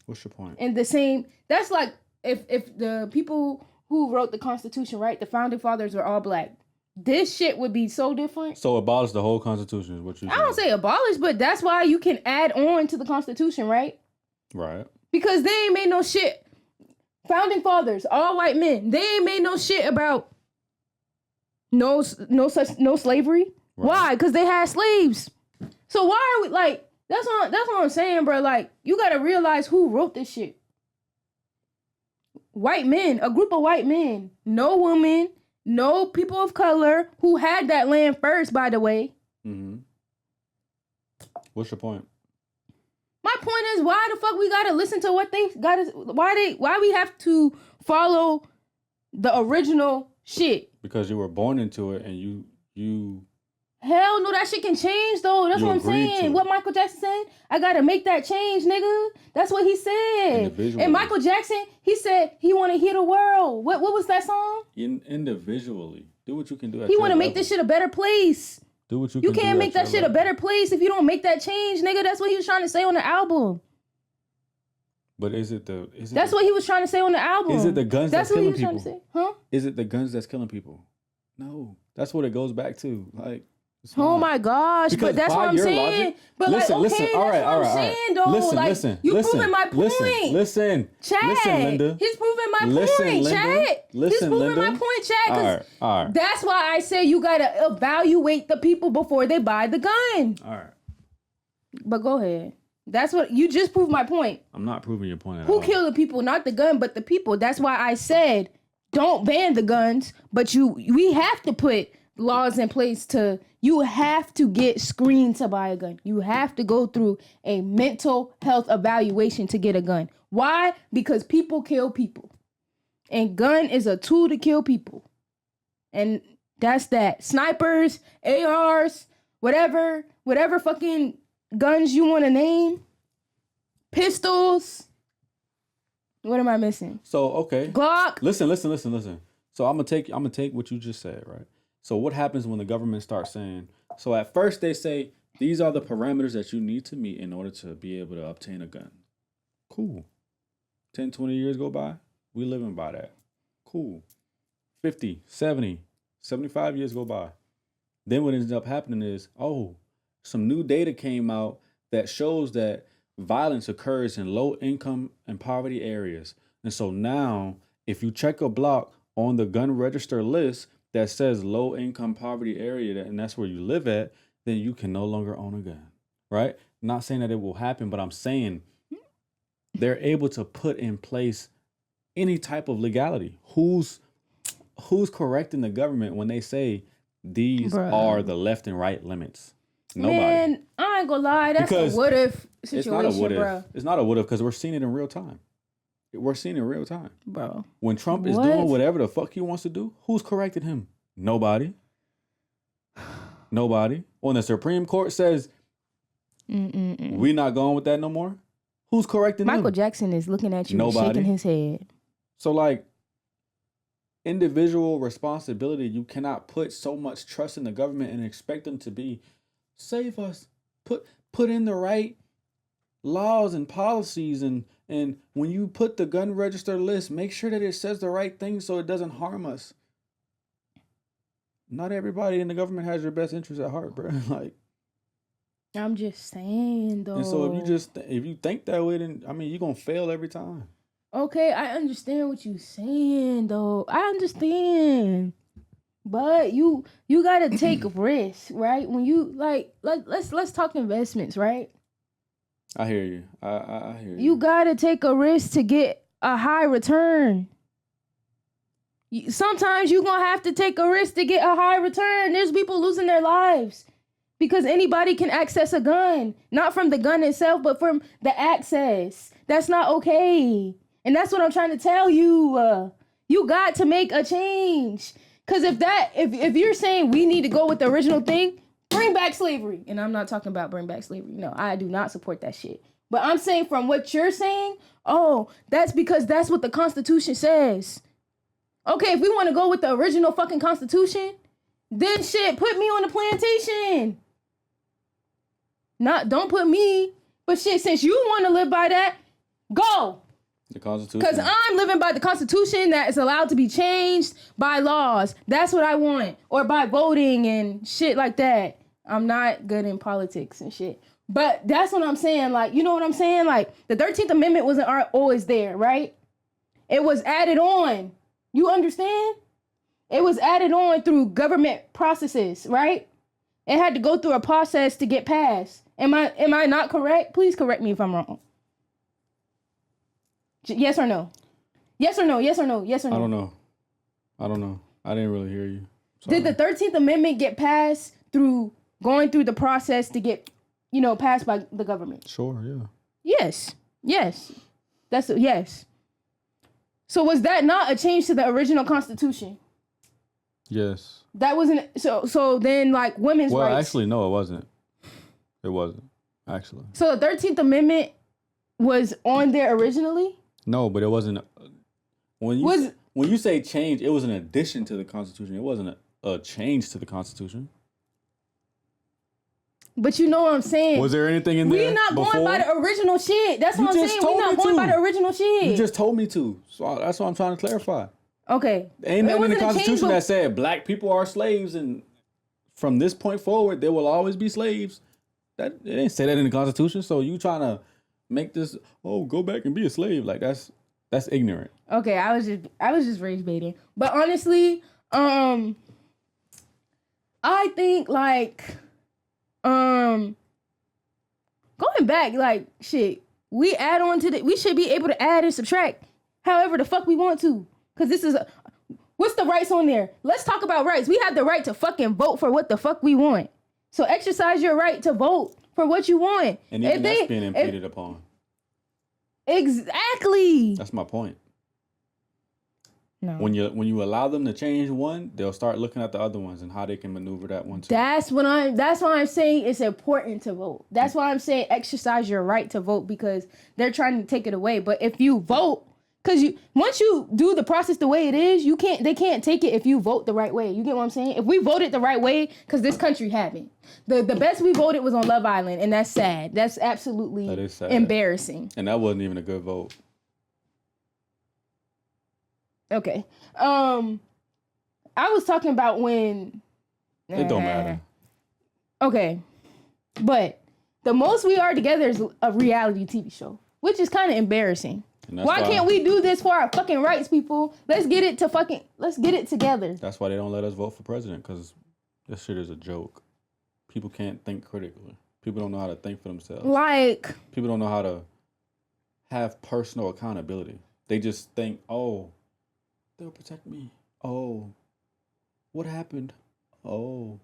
Speaker 2: What's your point?
Speaker 1: And the same. That's like if the people who wrote the Constitution, right? The founding fathers were all black. This shit would be so different.
Speaker 2: So abolish the whole Constitution is what you
Speaker 1: I don't say abolish, but that's why you can add on to the Constitution, right?
Speaker 2: Right.
Speaker 1: Because they ain't made no shit. Founding fathers, all white men, they ain't made no shit about no slavery. Right. Why? Because they had slaves. So why are we like? That's what I'm saying, bro. Like, you gotta realize who wrote this shit. White men, a group of white men, no women, no people of color who had that land first, by the way.
Speaker 2: Mm-hmm. What's your point?
Speaker 1: My point is, why the fuck we gotta listen to what they gotta? Why we have to follow the original shit?
Speaker 2: Because you were born into it, and you.
Speaker 1: Hell no, that shit can change though. That's what I'm saying. What Michael Jackson said, I gotta make that change, nigga. That's what he said. And Michael Jackson, he said he want to heal the world. What was that song?
Speaker 2: Individually, do what you can do.
Speaker 1: He want to make this shit a better place.
Speaker 2: Do what you can do.
Speaker 1: You can't make that shit a better place if you don't make that change, nigga. That's what he was trying to say on the album.
Speaker 2: But
Speaker 1: that's what he was trying to say on the album.
Speaker 2: Is it the guns that's killing people?
Speaker 1: Trying to say? Huh?
Speaker 2: Is it the guns that's killing people? No, that's what it goes back to. Like.
Speaker 1: Oh my gosh, because but that's what I'm saying.
Speaker 2: Logic,
Speaker 1: but
Speaker 2: listen,
Speaker 1: like, okay,
Speaker 2: listen, all right,
Speaker 1: that's what I'm saying, though.
Speaker 2: Listen,
Speaker 1: like,
Speaker 2: listen,
Speaker 1: you
Speaker 2: listen,
Speaker 1: proving my point.
Speaker 2: Listen,
Speaker 1: Chad.
Speaker 2: Linda.
Speaker 1: He's proving my point,
Speaker 2: Linda.
Speaker 1: Chad. He's proving my point, Chad.
Speaker 2: All right.
Speaker 1: That's why I say you gotta evaluate the people before they buy the gun.
Speaker 2: All right.
Speaker 1: But go ahead. That's what you just proved my point.
Speaker 2: I'm not proving your point at all.
Speaker 1: Who killed the people? Not the gun, but the people. That's why I said don't ban the guns, but we have to put laws in place you have to get screened to buy a gun. You have to go through a mental health evaluation to get a gun. Why? Because people kill people. And gun is a tool to kill people. And that's that. Snipers, ARs, whatever fucking guns you want to name. Pistols. What am I missing?
Speaker 2: So, okay.
Speaker 1: Glock.
Speaker 2: Listen. So I'm gonna take what you just said, right? So what happens when the government starts saying, so at first they say, these are the parameters that you need to meet in order to be able to obtain a gun. Cool. 10, 20 years go by. We living by that. Cool. 50, 70, 75 years go by. Then what ends up happening is, some new data came out that shows that violence occurs in low income and poverty areas. And so now, if you check a block on the gun register list that says low income poverty area, and that's where you live at, then you can no longer own a gun, right? Not saying that it will happen, but I'm saying they're able to put in place any type of legality. Who's correcting the government when they say these are the left and right limits? Nobody. Man,
Speaker 1: I ain't gonna lie, that's a what if situation,
Speaker 2: it's not a what
Speaker 1: bro.
Speaker 2: If. It's not a what if because we're seeing it in real time. We're seeing it in real time.
Speaker 1: Bro.
Speaker 2: When Trump is doing whatever the fuck he wants to do, who's correcting him? Nobody. Nobody. When the Supreme Court says, we're not going with that no more, who's correcting him?
Speaker 1: Michael Jackson is looking at you and shaking his head.
Speaker 2: So, like, individual responsibility, you cannot put so much trust in the government and expect them to save us, put in the right laws and policies, and when you put the gun register list, make sure that it says the right thing so it doesn't harm us. Not everybody in the government has your best interest at heart, bro. Like,
Speaker 1: I'm just saying, though.
Speaker 2: And so if you think that way, then you're gonna fail every time. Okay,
Speaker 1: I understand what you're saying, though. I understand. But you gotta take risks, right? When you let's talk investments, right?
Speaker 2: I hear you. I hear you.
Speaker 1: You gotta take a risk to get a high return. Sometimes you're gonna have to take a risk to get a high return. There's people losing their lives because anybody can access a gun, not from the gun itself, but from the access. That's not okay. And that's what I'm trying to tell you. You got to make a change. Because if you're saying we need to go with the original thing, bring back slavery. And I'm not talking about bring back slavery. No, I do not support that shit. But I'm saying from what you're saying, that's because that's what the Constitution says. Okay, if we want to go with the original fucking Constitution, then shit, put me on the plantation. Don't put me, but shit, since you want to live by that, go.
Speaker 2: The Constitution.
Speaker 1: Because I'm living by the Constitution that is allowed to be changed by laws. That's what I want. Or by voting and shit like that. I'm not good in politics and shit. But that's what I'm saying. Like, you know what I'm saying? Like, the 13th Amendment wasn't always there, right? It was added on. You understand? It was added on through government processes, right? It had to go through a process to get passed. Am I not correct? Please correct me if I'm wrong. Yes or no? Yes or no? Yes or no? Yes or no?
Speaker 2: I don't know. I didn't really hear you. Sorry.
Speaker 1: Did the 13th Amendment get passed through going through the process to get, passed by the government?
Speaker 2: Sure, yeah.
Speaker 1: Yes. That's a yes. So was that not a change to the original Constitution?
Speaker 2: Yes.
Speaker 1: That wasn't so then like women's rights.
Speaker 2: Well, actually no, it wasn't. It wasn't, actually.
Speaker 1: So the 13th Amendment was on there originally?
Speaker 2: No, but it wasn't. When you say change, it was an addition to the Constitution. It wasn't a change to the Constitution.
Speaker 1: But you know what I'm saying?
Speaker 2: Was there anything in there?
Speaker 1: We're not
Speaker 2: before?
Speaker 1: Going by the original shit. That's what I'm saying. We're not going by the original shit.
Speaker 2: You just told me to. So that's what I'm trying to clarify.
Speaker 1: Okay.
Speaker 2: Ain't nothing in the Constitution that said black people are slaves and from this point forward there will always be slaves. That it didn't say that in the Constitution. So you trying to make this go back and be a slave, like that's ignorant.
Speaker 1: Okay, I was just rage baiting. But honestly, I think like going back, like shit, we should be able to add and subtract however the fuck we want to. Cause this is what's the rights on there? Let's talk about rights. We have the right to fucking vote for what the fuck we want. So exercise your right to vote for what you want.
Speaker 2: And even that's being impeded upon.
Speaker 1: Exactly.
Speaker 2: That's my point.
Speaker 1: No.
Speaker 2: When you allow them to change one, they'll start looking at the other ones and how they can maneuver that one too.
Speaker 1: That's why I'm saying it's important to vote. That's why I'm saying exercise your right to vote, because they're trying to take it away. But if you vote, because once you do the process the way it is, they can't take it if you vote the right way. You get what I'm saying? If we voted the right way, because this country haven't. The best we voted was on Love Island, and that's sad. That's absolutely embarrassing.
Speaker 2: And that wasn't even a good vote.
Speaker 1: Okay. I was talking about when...
Speaker 2: It don't matter.
Speaker 1: Okay. But the most we are together is a reality TV show, which is kind of embarrassing. Why can't we do this for our fucking rights, people? Let's get it together.
Speaker 2: That's why they don't let us vote for president, because this shit is a joke. People can't think critically. People don't know how to think for themselves.
Speaker 1: Like...
Speaker 2: People don't know how to have personal accountability. They just think, they'll protect me. Oh, what happened? Oh,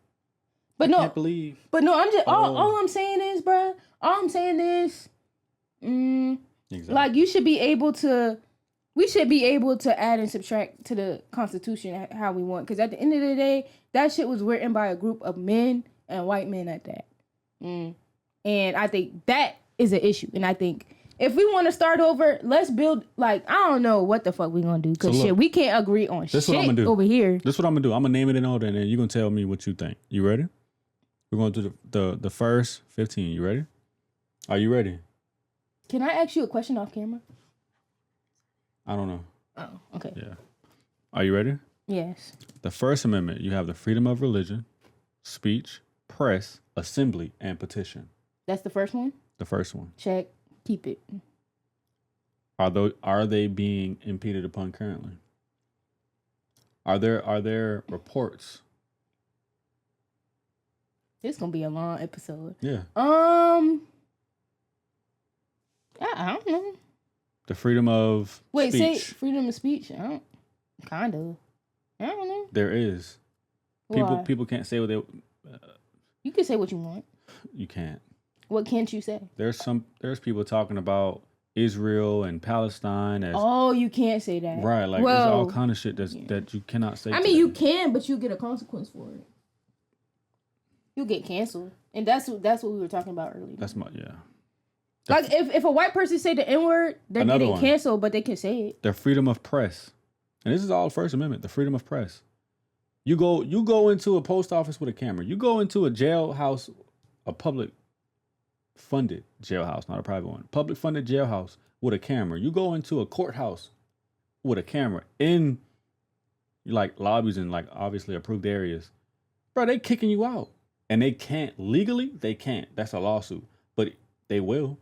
Speaker 2: I can't believe.
Speaker 1: But no, I'm just all I'm saying is, bruh. All I'm saying is,
Speaker 2: exactly.
Speaker 1: Like we should be able to add and subtract to the Constitution how we want. Because at the end of the day, that shit was written by a group of men and white men at that. And I think that is an issue. And I think if we want to start over, let's build, like, I don't know what the fuck we gonna do. Because we can't agree on shit over here.
Speaker 2: This is what I'm gonna do. I'm gonna name it in order, and then you're gonna tell me what you think. You ready? We're gonna do the first 15. You ready? Are you ready?
Speaker 1: Can I ask you a question off camera?
Speaker 2: I don't know.
Speaker 1: Oh, okay.
Speaker 2: Yeah. Are you ready?
Speaker 1: Yes.
Speaker 2: The First Amendment, you have the freedom of religion, speech, press, assembly, and petition.
Speaker 1: That's the first one?
Speaker 2: The first one.
Speaker 1: Check. Keep it.
Speaker 2: Are they being impeded upon currently? Are there reports?
Speaker 1: This is gonna be a long episode.
Speaker 2: Yeah.
Speaker 1: I don't know.
Speaker 2: The freedom of speech.
Speaker 1: Say freedom of speech. I don't know.
Speaker 2: There is. People can't say what they.
Speaker 1: You can say what you want.
Speaker 2: You can't.
Speaker 1: What can't you say?
Speaker 2: There's people talking about Israel and Palestine as.
Speaker 1: Oh, you can't say that.
Speaker 2: Right, like there's all kind of shit that you cannot say.
Speaker 1: I mean, you can, but you get a consequence for it. You get canceled, and that's what we were talking about earlier.
Speaker 2: That's
Speaker 1: like if a white person say the N-word, they're getting canceled, but they can say it.
Speaker 2: The freedom of press, and this is all First Amendment. The freedom of press. You go into a post office with a camera. You go into a jailhouse, a public funded jailhouse, not a private one. Public funded jailhouse with a camera. You go into a courthouse with a camera in like lobbies and like obviously approved areas, bro, they kicking you out. And they can't legally, they can't. That's a lawsuit. But they will.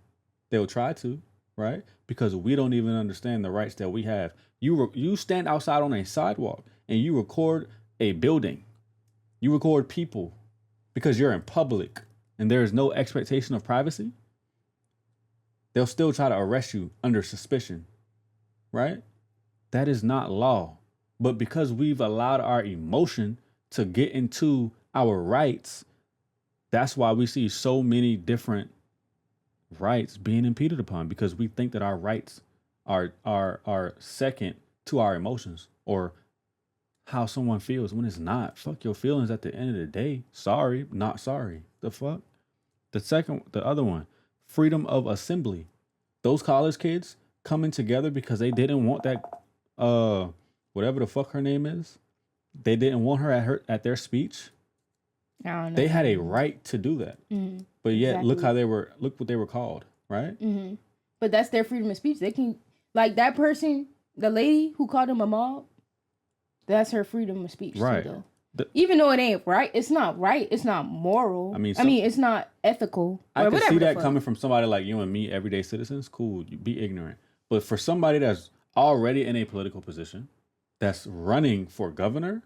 Speaker 2: They'll try to, right? Because we don't even understand the rights that we have. You stand outside on a sidewalk and you record a building. You record people because you're in public and there is no expectation of privacy. They'll still try to arrest you under suspicion, right? That is not law. But because we've allowed our emotion to get into our rights, that's why we see so many different rights being impeded upon, because we think that our rights are second to our emotions or how someone feels, when it's not. Fuck your feelings at the end of the day. Sorry, not sorry. The fuck? The other one, freedom of assembly. Those college kids coming together because they didn't want that whatever the fuck her name is. They didn't want her at their speech.
Speaker 1: I don't know.
Speaker 2: They had a right to do that.
Speaker 1: Mm-hmm.
Speaker 2: But yet
Speaker 1: Exactly.
Speaker 2: look what they were called, right?
Speaker 1: Mm-hmm. But that's their freedom of speech. They can, like that person, the lady who called him a mob, that's her freedom of speech
Speaker 2: Right.
Speaker 1: too, though. Even though it ain't right, it's not right. It's not moral.
Speaker 2: I mean,
Speaker 1: it's not ethical.
Speaker 2: I
Speaker 1: Or
Speaker 2: can
Speaker 1: whatever
Speaker 2: see
Speaker 1: the
Speaker 2: that
Speaker 1: fuck.
Speaker 2: coming from somebody like you and me, everyday citizens. Cool, you be ignorant. But for somebody that's already in a political position, that's running for governor,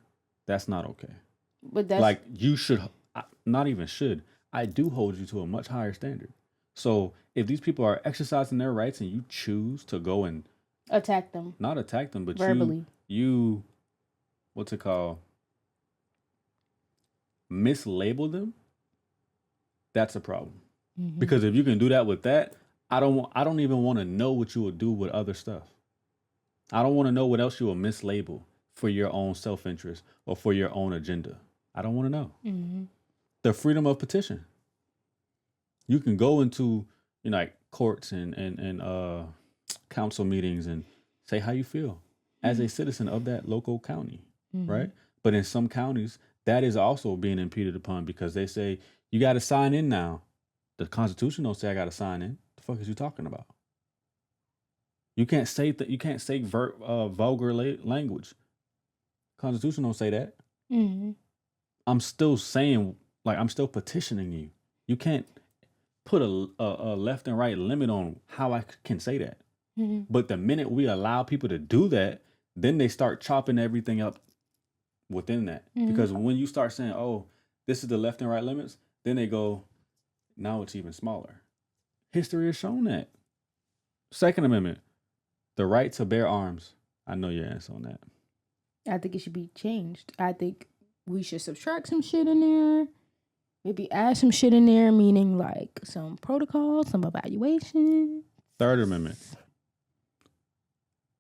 Speaker 2: that's not okay.
Speaker 1: But that's
Speaker 2: Like you should, not even should. I do hold you to a much higher standard. So if these people are exercising their rights and you choose to go and
Speaker 1: attack them
Speaker 2: not attack them, but
Speaker 1: verbally.
Speaker 2: you what's it called? Mislabel them, that's a problem.
Speaker 1: Mm-hmm.
Speaker 2: Because if you can do that with that, I don't even want to know what you will do with other stuff. I don't want to know what else you will mislabel for your own self-interest or for your own agenda. I don't want to know.
Speaker 1: Mm-hmm.
Speaker 2: The freedom of petition. You can go into like courts and council meetings and say how you feel as a citizen of that local county,
Speaker 1: Mm-hmm.
Speaker 2: right? But in some counties, that is also being impeded upon because they say you got to sign in now. The Constitution don't say I got to sign in. The fuck is you talking about? You can't say that. You can't say vulgar language. Constitution don't say that.
Speaker 1: Mm-hmm.
Speaker 2: I'm still saying, like, I'm still petitioning you. You can't put a left and right limit on how I can say that.
Speaker 1: Mm-hmm.
Speaker 2: But the minute we allow people to do that, then they start chopping everything up within that.
Speaker 1: Mm-hmm.
Speaker 2: Because when you start saying, oh, this is the left and right limits, then they go, now it's even smaller. History has shown that. Second Amendment, the right to bear arms. I know your answer on that.
Speaker 1: I think it should be changed. I think we should subtract some shit in there. Maybe add some shit in there, meaning like some protocols, some evaluation.
Speaker 2: Third Amendment.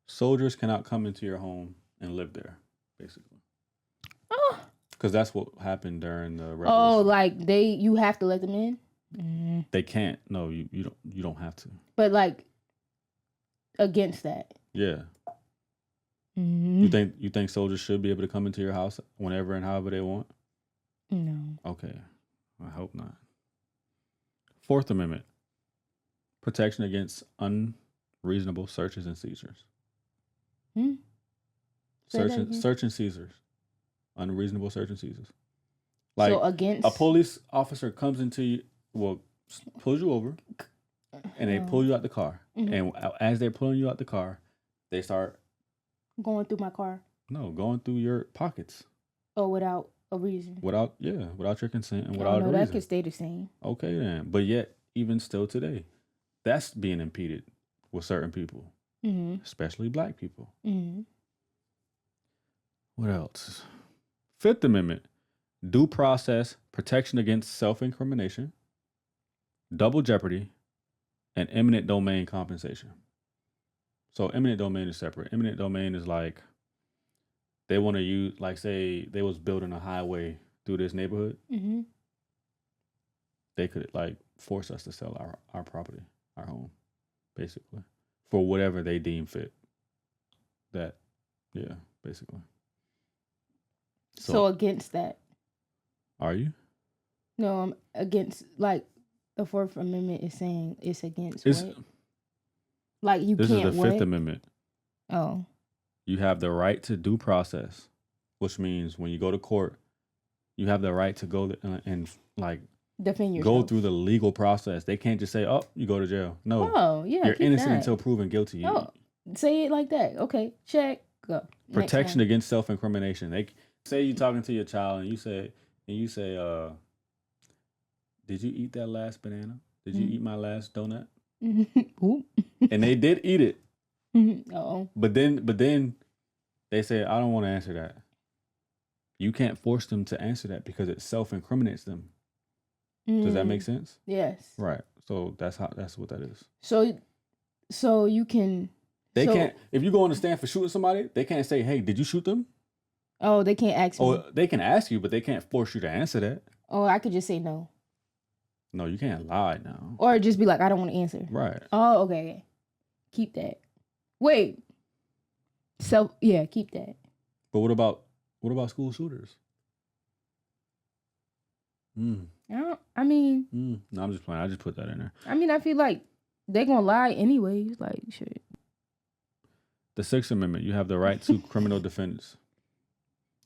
Speaker 2: Soldiers cannot come into your home and live there, basically.
Speaker 1: Oh,
Speaker 2: Because that's what happened during the revolution.
Speaker 1: oh, like you have to let them in. Mm.
Speaker 2: They can't. No, you don't have to.
Speaker 1: But like against that.
Speaker 2: Yeah.
Speaker 1: Mm.
Speaker 2: You think soldiers should be able to come into your house whenever and however they want?
Speaker 1: No.
Speaker 2: Okay. I hope not. Fourth Amendment. Protection against unreasonable searches and seizures. Search and seizures. Unreasonable search and seizures. Like
Speaker 1: so against
Speaker 2: a police officer comes into you, pulls you over, and they pull you out the car.
Speaker 1: Mm-hmm.
Speaker 2: And as they're pulling you out the car, they start
Speaker 1: going through my car.
Speaker 2: No, going through your pockets.
Speaker 1: Oh, without a reason.
Speaker 2: Without your consent and without a reason.
Speaker 1: That could stay the same.
Speaker 2: Okay then, but yet even still today, that's being impeded with certain people, especially black people.
Speaker 1: Mm-hmm.
Speaker 2: What else? Fifth Amendment, due process, protection against self-incrimination, double jeopardy, and eminent domain compensation. So eminent domain is separate. Eminent domain is like they want to use, like say they was building a highway through this neighborhood.
Speaker 1: Mm-hmm.
Speaker 2: They could like force us to sell our property, our home, basically, for whatever they deem fit. Basically.
Speaker 1: So against that.
Speaker 2: Are you?
Speaker 1: No, I'm against like The Fourth Amendment is saying it's against
Speaker 2: It's,
Speaker 1: what? Like you
Speaker 2: this
Speaker 1: can't
Speaker 2: is the
Speaker 1: what?
Speaker 2: Fifth Amendment.
Speaker 1: Oh.
Speaker 2: You have the right to due process, which means when you go to court, you have the right to go and like
Speaker 1: Defend yourself.
Speaker 2: go through the legal process. They can't just say, "Oh, you go to jail." No.
Speaker 1: Oh, yeah.
Speaker 2: You're innocent
Speaker 1: that.
Speaker 2: until proven guilty.
Speaker 1: Oh, say it like that. Okay, check. Go.
Speaker 2: Protection against self-incrimination. They say you talking to your child and you say, "Did you eat that last banana? Did you eat my last donut?" And they did eat it.
Speaker 1: Oh.
Speaker 2: But then they say, "I don't want to answer that." You can't force them to answer that because it self-incriminates them. Does that make sense?
Speaker 1: Yes.
Speaker 2: Right. So that's what that is.
Speaker 1: So you can.
Speaker 2: They can't. If you go on the stand for shooting somebody, they can't say, "Hey, did you shoot them?"
Speaker 1: Oh, they can't ask me.
Speaker 2: Oh, they can ask you, but they can't force you to answer that.
Speaker 1: Oh, I could just say no.
Speaker 2: No, you can't lie now.
Speaker 1: Or just be like, I don't want to answer.
Speaker 2: Right.
Speaker 1: Oh, okay. Keep that. Wait. So yeah, keep that.
Speaker 2: But what about school shooters?
Speaker 1: No,
Speaker 2: No, I'm just playing. I just put that in there.
Speaker 1: I mean, I feel like they're gonna lie anyways. Like shit.
Speaker 2: The Sixth Amendment, you have the right to criminal defense.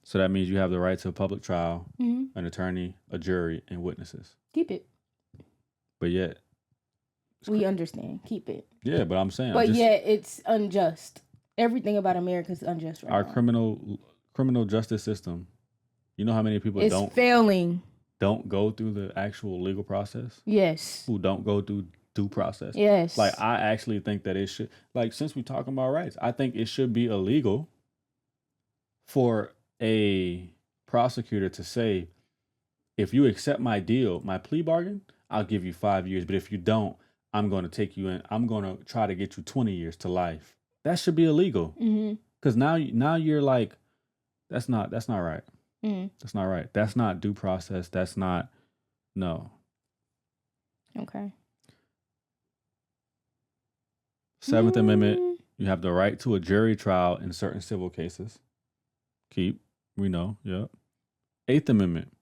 Speaker 2: So that means you have the right to a public trial, an attorney, a jury, and witnesses.
Speaker 1: Keep it.
Speaker 2: But yet,
Speaker 1: we understand. Keep it.
Speaker 2: Yeah, but I'm saying.
Speaker 1: But yet, it's unjust. Everything about America is unjust right
Speaker 2: now. Our criminal justice system. You know how many people
Speaker 1: failing.
Speaker 2: Don't go through the actual legal process?
Speaker 1: Yes.
Speaker 2: Who don't go through due process?
Speaker 1: Yes.
Speaker 2: Like, I actually think that it should, like, since we're talking about rights, I think it should be illegal for a prosecutor to say, if you accept my deal, my plea bargain, I'll give you 5 years. But if you don't, I'm going to take you in. I'm going to try to get you 20 years to life. That should be illegal. Because now you're like, that's not right. That's not right. That's not due process. That's not, no.
Speaker 1: Okay.
Speaker 2: Seventh Amendment, you have the right to a jury trial in certain civil cases. We know, yep. Eighth Amendment,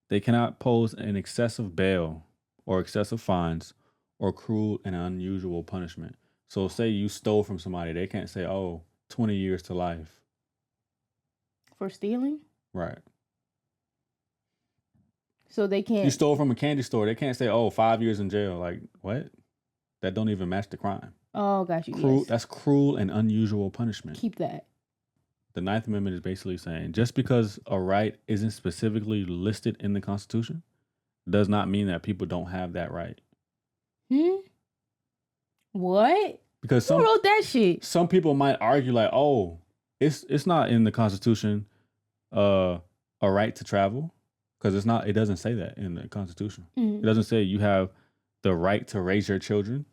Speaker 2: they cannot pose an excessive bail or excessive fines or cruel and unusual punishment. So say you stole from somebody, they can't say, 20 years to life.
Speaker 1: For stealing?
Speaker 2: Right.
Speaker 1: So they can't.
Speaker 2: You stole from a candy store. They can't say, 5 years in jail. Like, what? That don't even match the crime.
Speaker 1: Oh, got you.
Speaker 2: Yes.
Speaker 1: Yes.
Speaker 2: That's cruel and unusual punishment.
Speaker 1: Keep that.
Speaker 2: The Ninth Amendment is basically saying just because a right isn't specifically listed in the Constitution does not mean that people don't have that right.
Speaker 1: What?
Speaker 2: Because
Speaker 1: who wrote that shit?
Speaker 2: Some people might argue like, it's not in the Constitution a right to travel, because it doesn't say that in the Constitution. It doesn't say you have the right to raise your children.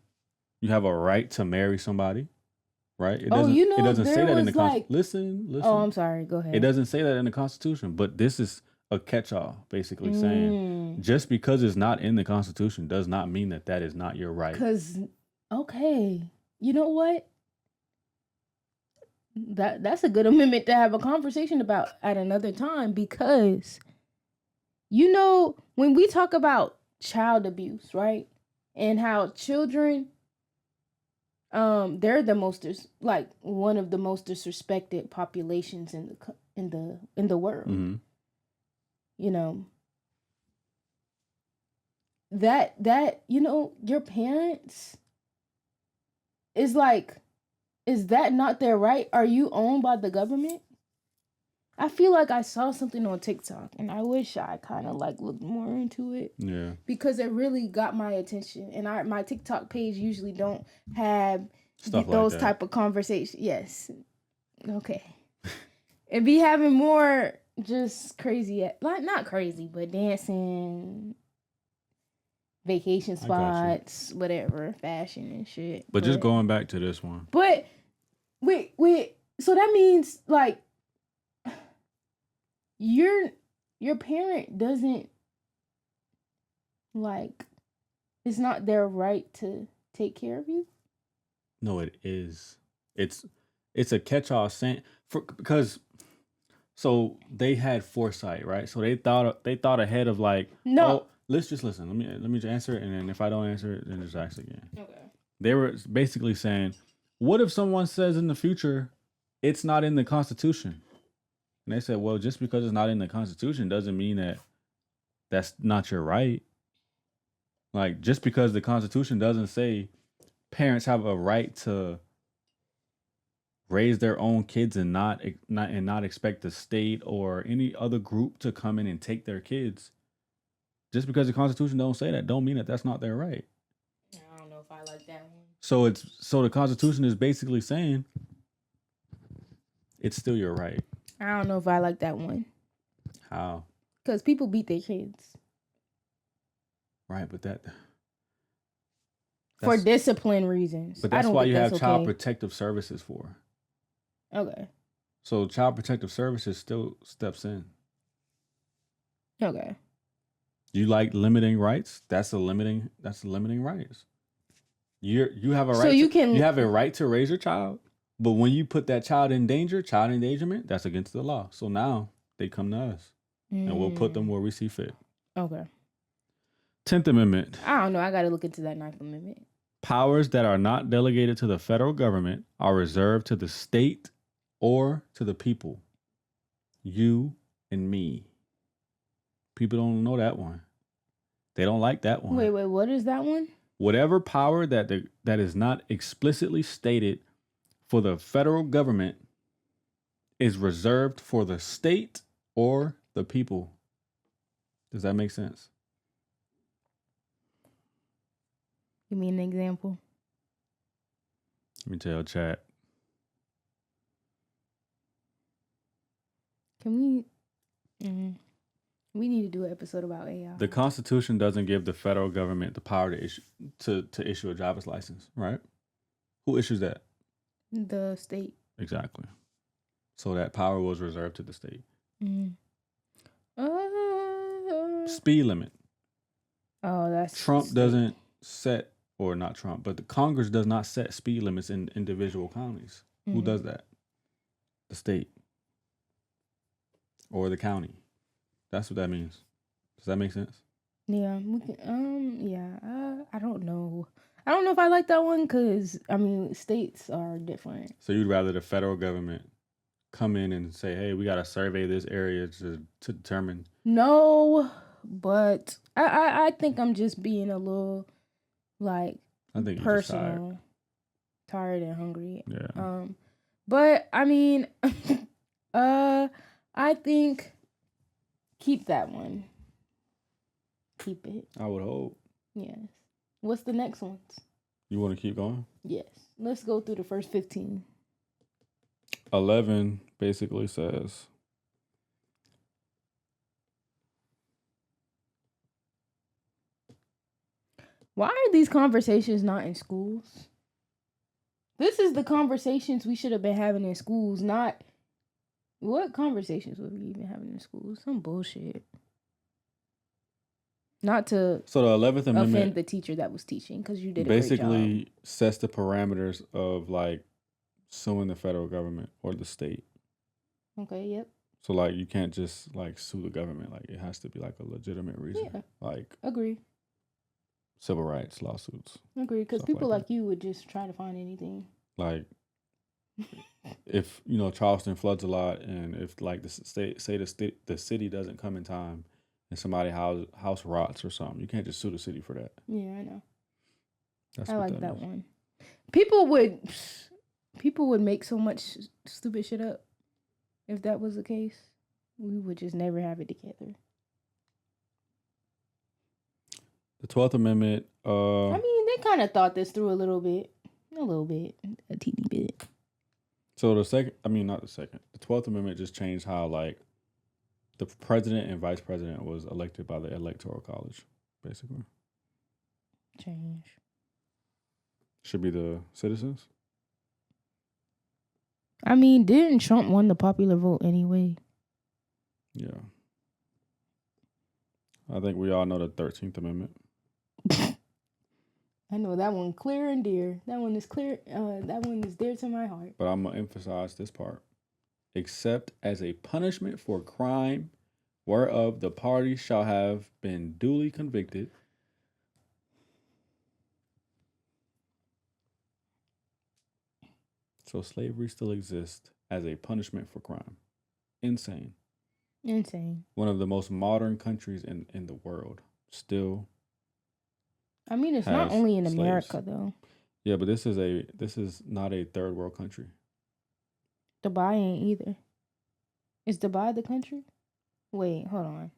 Speaker 2: You have a right to marry somebody, right? It doesn't say that in the Constitution. Listen.
Speaker 1: Oh, I'm sorry. Go ahead.
Speaker 2: It doesn't say that in the Constitution, but this is a catch-all, basically saying just because it's not in the Constitution does not mean that is not your right.
Speaker 1: Okay, you know what? That's a good amendment to have a conversation about at another time, because when we talk about child abuse, right? And how children they're the most one of the most disrespected populations in the world.
Speaker 2: Mm-hmm.
Speaker 1: That your parents is that not their right? Are you owned by the government? I feel like I saw something on TikTok and I wish I kind of looked more into it.
Speaker 2: Yeah.
Speaker 1: Because it really got my attention, and my TikTok page usually don't have those type of conversations. Yes. Okay. And be having more just crazy, not crazy, but dancing, vacation spots, whatever, fashion and shit.
Speaker 2: But just going back to this one.
Speaker 1: But wait. So that means your parent doesn't it's not their right to take care of you?
Speaker 2: No, it is. It's a catch-all saying because so they had foresight, right? So they thought ahead of let's just listen. Let me just answer it, and then if I don't answer it, then just ask again.
Speaker 1: Okay.
Speaker 2: They were basically saying, what if someone says in the future it's not in the Constitution? And they said, well, just because it's not in the Constitution doesn't mean that that's not your right. Like, just because the Constitution doesn't say parents have a right to raise their own kids and not expect the state or any other group to come in and take their kids. Just because the Constitution don't say that, don't mean that that's not their right.
Speaker 1: I don't know if I like that one.
Speaker 2: So the Constitution is basically saying it's still your right.
Speaker 1: I don't know if I like that one.
Speaker 2: How?
Speaker 1: Because people beat their kids.
Speaker 2: Right, but
Speaker 1: for discipline reasons.
Speaker 2: But that's why you have Child Protective Services for.
Speaker 1: Okay.
Speaker 2: So Child Protective Services still steps in.
Speaker 1: Okay.
Speaker 2: You like limiting rights? That's limiting rights. You have a right. So you have a right to raise your child, but when you put that child in danger, child endangerment, that's against the law. So now they come to us, and we'll put them where we see fit.
Speaker 1: Okay.
Speaker 2: 10th Amendment.
Speaker 1: I don't know. I got to look into that 9th Amendment.
Speaker 2: Powers that are not delegated to the federal government are reserved to the state or to the people. You and me. People don't know that one. They don't like that one.
Speaker 1: Wait, what is that one?
Speaker 2: Whatever power that is not explicitly stated for the federal government is reserved for the state or the people. Does that make sense?
Speaker 1: Give me an example.
Speaker 2: Let me tell chat.
Speaker 1: Can we? We need to do an episode about AI.
Speaker 2: The Constitution doesn't give the federal government the power to issue a driver's license, right? Who issues that?
Speaker 1: The state.
Speaker 2: Exactly. So that power was reserved to the state. Speed limit.
Speaker 1: Oh, that's
Speaker 2: Trump doesn't set, or not Trump, but the Congress does not set speed limits in individual counties. Who does that? The state or the county. That's what that means. Does that make sense?
Speaker 1: Yeah, we can, yeah. I don't know. I don't know if I like that one because states are different.
Speaker 2: So you'd rather the federal government come in and say, "Hey, we got to survey this area to determine."
Speaker 1: No, but I think I'm just being a little like
Speaker 2: I think
Speaker 1: personal, tired and hungry.
Speaker 2: Yeah.
Speaker 1: But I think. Keep that one. Keep it.
Speaker 2: I would hope.
Speaker 1: Yes. What's the next ones?
Speaker 2: You want to keep going?
Speaker 1: Yes. Let's go through the first 15.
Speaker 2: 11 basically says,
Speaker 1: why are these conversations not in schools? This is the conversations we should have been having in schools, not... What conversations were we even having in school? Some bullshit. Not to
Speaker 2: so the 11th Amendment
Speaker 1: offend the teacher that was teaching, because you did a
Speaker 2: basically
Speaker 1: great job.
Speaker 2: Sets the parameters of like suing the federal government or the state.
Speaker 1: Okay, yep.
Speaker 2: So like you can't just like sue the government. Like it has to be like a legitimate reason.
Speaker 1: Yeah.
Speaker 2: Like
Speaker 1: agree.
Speaker 2: Civil rights lawsuits.
Speaker 1: Agree, because people like you would just try to find anything.
Speaker 2: Like if Charleston floods a lot, and if like the city doesn't come in time, and somebody's house rots or something, you can't just sue the city for that.
Speaker 1: Yeah, I know.
Speaker 2: I
Speaker 1: like that one. People would make so much stupid shit up. If that was the case, we would just never have it together.
Speaker 2: The 12th Amendment.
Speaker 1: They kind of thought this through a little bit, a teeny bit.
Speaker 2: So the 12th Amendment just changed how like the president and vice president was elected by the Electoral College, basically.
Speaker 1: Change.
Speaker 2: Should be the citizens.
Speaker 1: Didn't Trump win the popular vote anyway?
Speaker 2: Yeah. I think we all know the 13th Amendment.
Speaker 1: I know that one clear and dear. That one is clear. That one is dear to my heart.
Speaker 2: But I'm going to emphasize this part. Except as a punishment for crime whereof the party shall have been duly convicted. So slavery still exists as a punishment for crime. Insane. One of the most modern countries in the world still.
Speaker 1: I mean, it's not only in
Speaker 2: slaves.
Speaker 1: America though.
Speaker 2: Yeah, but this is not a third world country.
Speaker 1: Dubai ain't either. Is Dubai the country? Wait, hold on.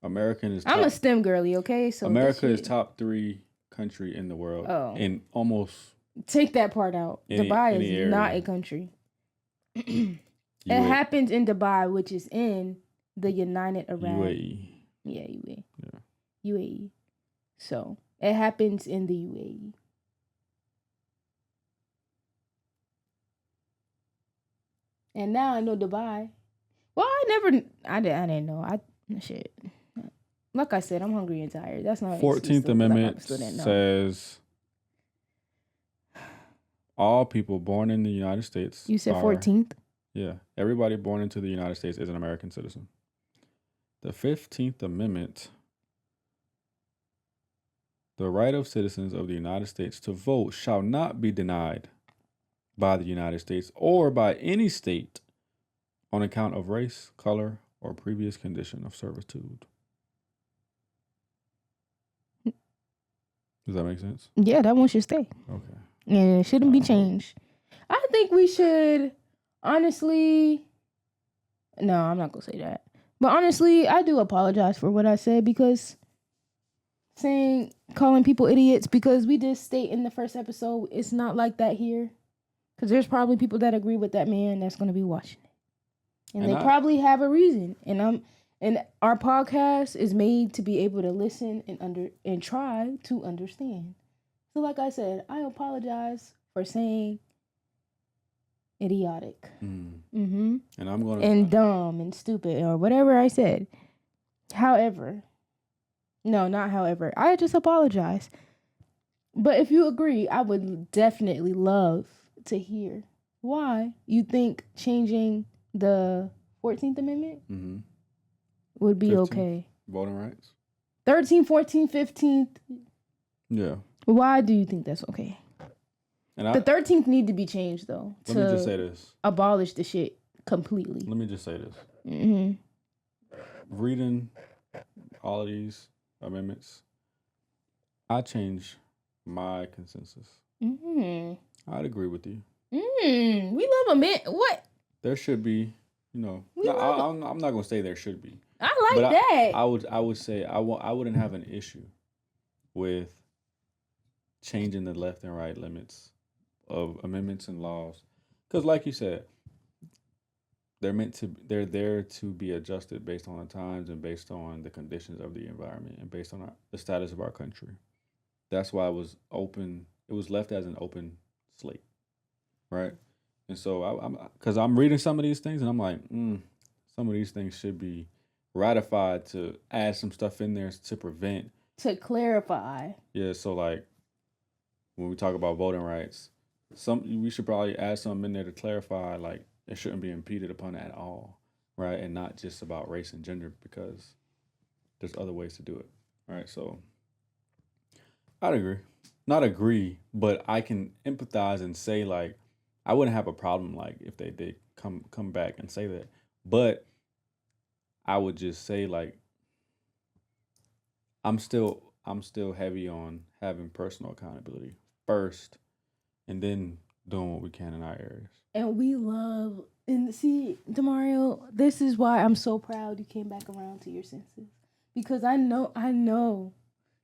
Speaker 1: I'm a STEM girly, okay? So
Speaker 2: America is top 3 country in the world.
Speaker 1: Oh.
Speaker 2: And almost
Speaker 1: take that part out. Dubai is not a country. It happens in Dubai, which is in the United Arab.
Speaker 2: UAE.
Speaker 1: Yeah, UAE. Yeah. UAE. So it happens in the UAE. And now I know Dubai. Well, I didn't know. Shit. Like I said, I'm hungry and tired. That's not
Speaker 2: 14th Amendment says all people born in the United States.
Speaker 1: You said 14th?
Speaker 2: Yeah. Everybody born into the United States is an American citizen. The 15th Amendment, the right of citizens of the United States to vote shall not be denied by the United States or by any state on account of race, color, or previous condition of servitude. Does that make sense?
Speaker 1: Yeah, that one should stay.
Speaker 2: Okay.
Speaker 1: And it shouldn't be changed. I think we should, honestly, no, I'm not going to say that. But honestly, I do apologize for what I said because calling people idiots, because we did state in the first episode, it's not like that here. Because there's probably people that agree with that man that's going to be watching it. And they probably have a reason. And our podcast is made to be able to listen and try to understand. So like I said, I apologize for saying idiotic. Mm-hmm. And dumb and stupid or whatever I said. However, I just apologize. But if you agree, I would definitely love to hear why you think changing the 14th Amendment would be 15th, okay.
Speaker 2: Voting rights.
Speaker 1: 13th, 14th, 15th.
Speaker 2: Yeah.
Speaker 1: Why do you think that's okay? And the 13th need to be changed, though.
Speaker 2: Let me just say this.
Speaker 1: Abolish the shit completely.
Speaker 2: Let me just say this. Reading all of these amendments, I change my consensus. I'd agree with you.
Speaker 1: We love what?
Speaker 2: There should be, I'm not going to say there should be.
Speaker 1: I like that.
Speaker 2: I would say I wouldn't have an issue with changing the left and right limits of amendments and laws, because like you said, they're there to be adjusted based on the times and based on the conditions of the environment and based on the status of our country. That's why it was open. It was left as an open slate, right? And so because I'm reading some of these things and I'm like, some of these things should be ratified, to add some stuff in there to
Speaker 1: clarify.
Speaker 2: Yeah, so like when we talk about voting rights, we should probably add something in there to clarify, like it shouldn't be impeded upon at all, right? And not just about race and gender, because there's other ways to do it, right? So I'd agree. Not agree, but I can empathize and say, like, I wouldn't have a problem, like, if they did come back and say that. But I would just say, like, I'm still heavy on having personal accountability first, and then doing what we can in our areas. And
Speaker 1: we love, and see, Demario, this is why I'm so proud you came back around to your senses, because I know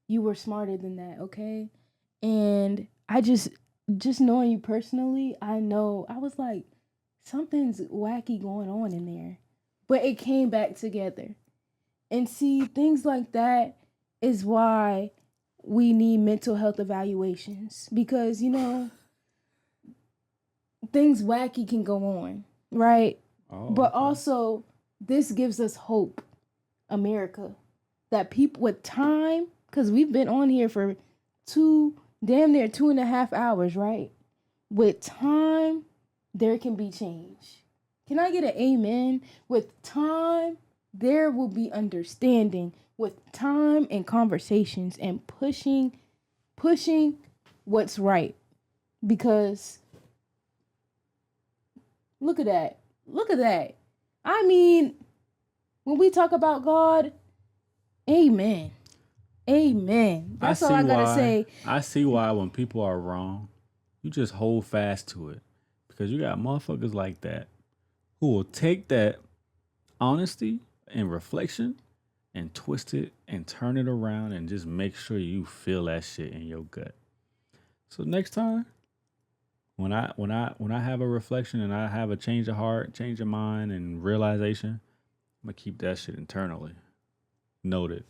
Speaker 1: you were smarter than that, okay? And I just knowing you personally, I know I was like, something's wacky going on in there, but it came back together. And see, things like that is why we need mental health evaluations, because things wacky can go on, right? But also this gives us hope, America, that people with time, because we've been on here for damn near 2.5 hours, right? With time, there can be change. Can I get an amen? With time, there will be understanding. With time and conversations and pushing what's right. Because look at that. Look at that. I mean, when we talk about God, amen. Amen. That's all I gotta say.
Speaker 2: I see why when people are wrong, you just hold fast to it. Because you got motherfuckers like that who will take that honesty and reflection and twist it and turn it around and just make sure you feel that shit in your gut. So next time, when I have a reflection and I have a change of heart, change of mind, and realization, I'm gonna keep that shit internally. Noted.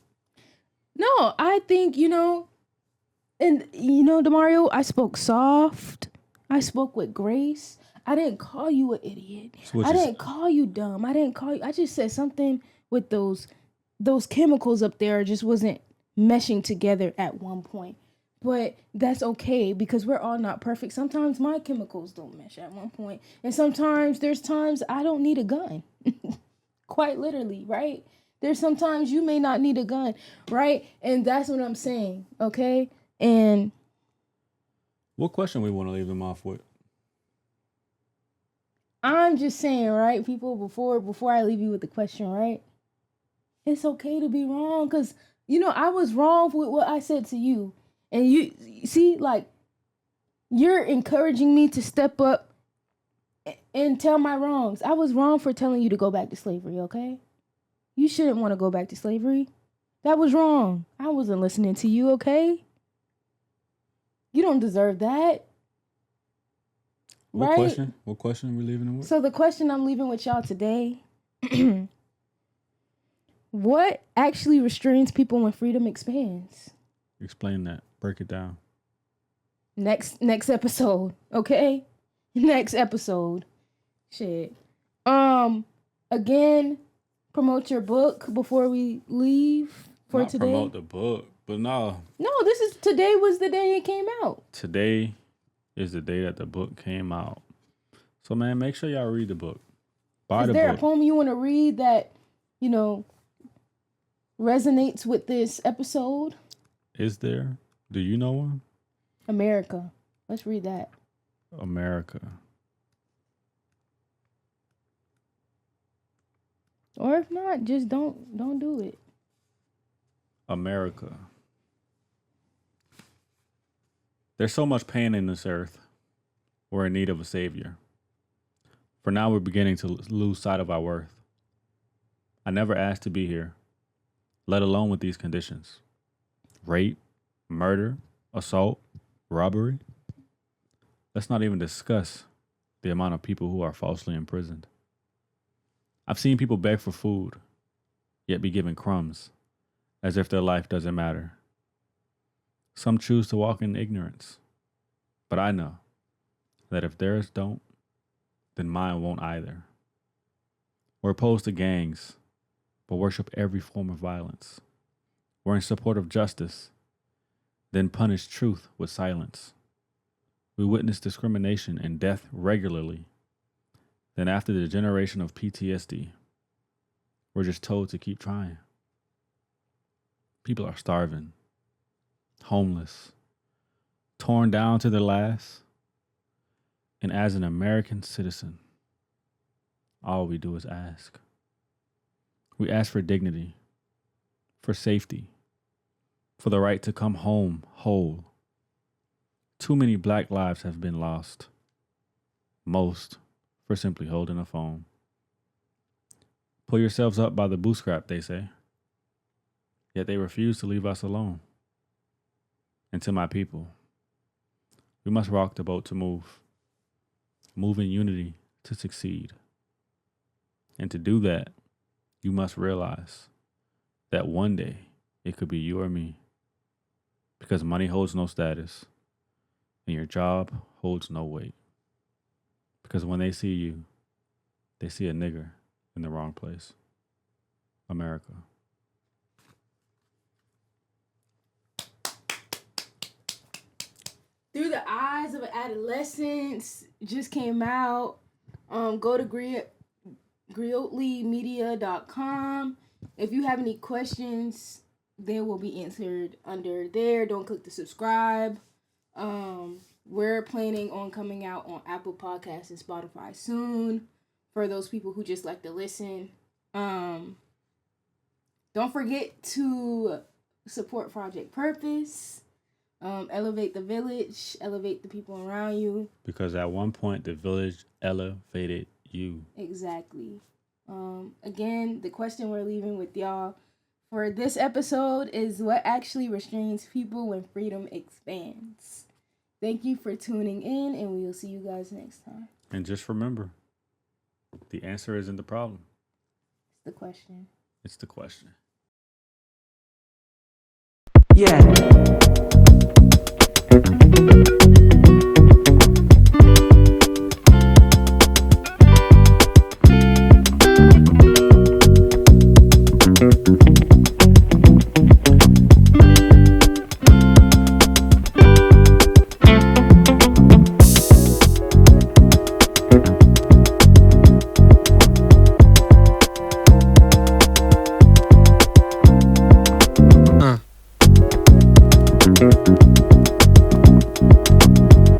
Speaker 1: No, I think, and Demario, I spoke soft. I spoke with grace. I didn't call you an idiot. I didn't call you dumb. I just said something with those chemicals up there just wasn't meshing together at one point. But that's okay because we're all not perfect. Sometimes my chemicals don't mesh at one point. And sometimes there's times I don't need a gun. Quite literally, right? There's sometimes you may not need a gun, right? And that's what I'm saying, okay? And
Speaker 2: what question we want to leave them off with?
Speaker 1: I'm just saying, right, people, before I leave you with the question, right? It's okay to be wrong because, I was wrong with what I said to you. And you see, like, you're encouraging me to step up and tell my wrongs. I was wrong for telling you to go back to slavery, okay? You shouldn't want to go back to slavery. That was wrong. I wasn't listening to you, okay? You don't deserve that.
Speaker 2: What
Speaker 1: right?
Speaker 2: question? What question are we leaving them with?
Speaker 1: So the question I'm leaving with y'all today, what actually restrains people when freedom expands?
Speaker 2: Explain that. Break it down.
Speaker 1: Next episode, okay? Next episode. Shit. Again, promote your book before we leave for
Speaker 2: Not
Speaker 1: today.
Speaker 2: Promote the book, but no.
Speaker 1: No, today was the day it came out.
Speaker 2: Today is the day that the book came out. So man, make sure y'all read the book. Buy the book.
Speaker 1: Is there a poem you want to read that, resonates with this episode?
Speaker 2: Is there? Do you know one?
Speaker 1: America. Let's read that.
Speaker 2: America.
Speaker 1: Or if not, just don't do it.
Speaker 2: America. There's so much pain in this earth. We're in need of a savior. For now, we're beginning to lose sight of our worth. I never asked to be here, let alone with these conditions. Rape, murder, assault, robbery. Let's not even discuss the amount of people who are falsely imprisoned. I've seen people beg for food, yet be given crumbs, as if their life doesn't matter. Some choose to walk in ignorance, but I know that if theirs don't, then mine won't either. We're opposed to gangs, but worship every form of violence. We're in support of justice, then punish truth with silence. We witness discrimination and death regularly. Then after the generation of PTSD, we're just told to keep trying. People are starving, homeless, torn down to their last. And as an American citizen, all we do is ask. We ask for dignity, for safety, for the right to come home whole. Too many Black lives have been lost. Most for simply holding a phone. Pull yourselves up by the bootstrap, they say. Yet they refuse to leave us alone. And to my people, we must rock the boat to move. Move in unity to succeed. And to do that, you must realize that one day it could be you or me. Because money holds no status and your job holds no weight. Because when they see you, they see a nigger in the wrong place. America.
Speaker 1: Through the Eyes of Adolescence just came out. Go to grilledlymedia.com. If you have any questions, they will be answered under there. Don't click to subscribe. We're planning on coming out on Apple Podcasts and Spotify soon for those people who just like to listen. Don't forget to support Project PurpUS. Elevate the village, elevate the people around you.
Speaker 2: Because at one point, the village elevated you.
Speaker 1: Exactly. Again, the question we're leaving with y'all for this episode is, what actually restrains people when freedom expands? Thank you for tuning in, and we will see you guys next time.
Speaker 2: And just remember, the answer isn't the problem.
Speaker 1: It's the question.
Speaker 2: It's the question.
Speaker 3: Yeah.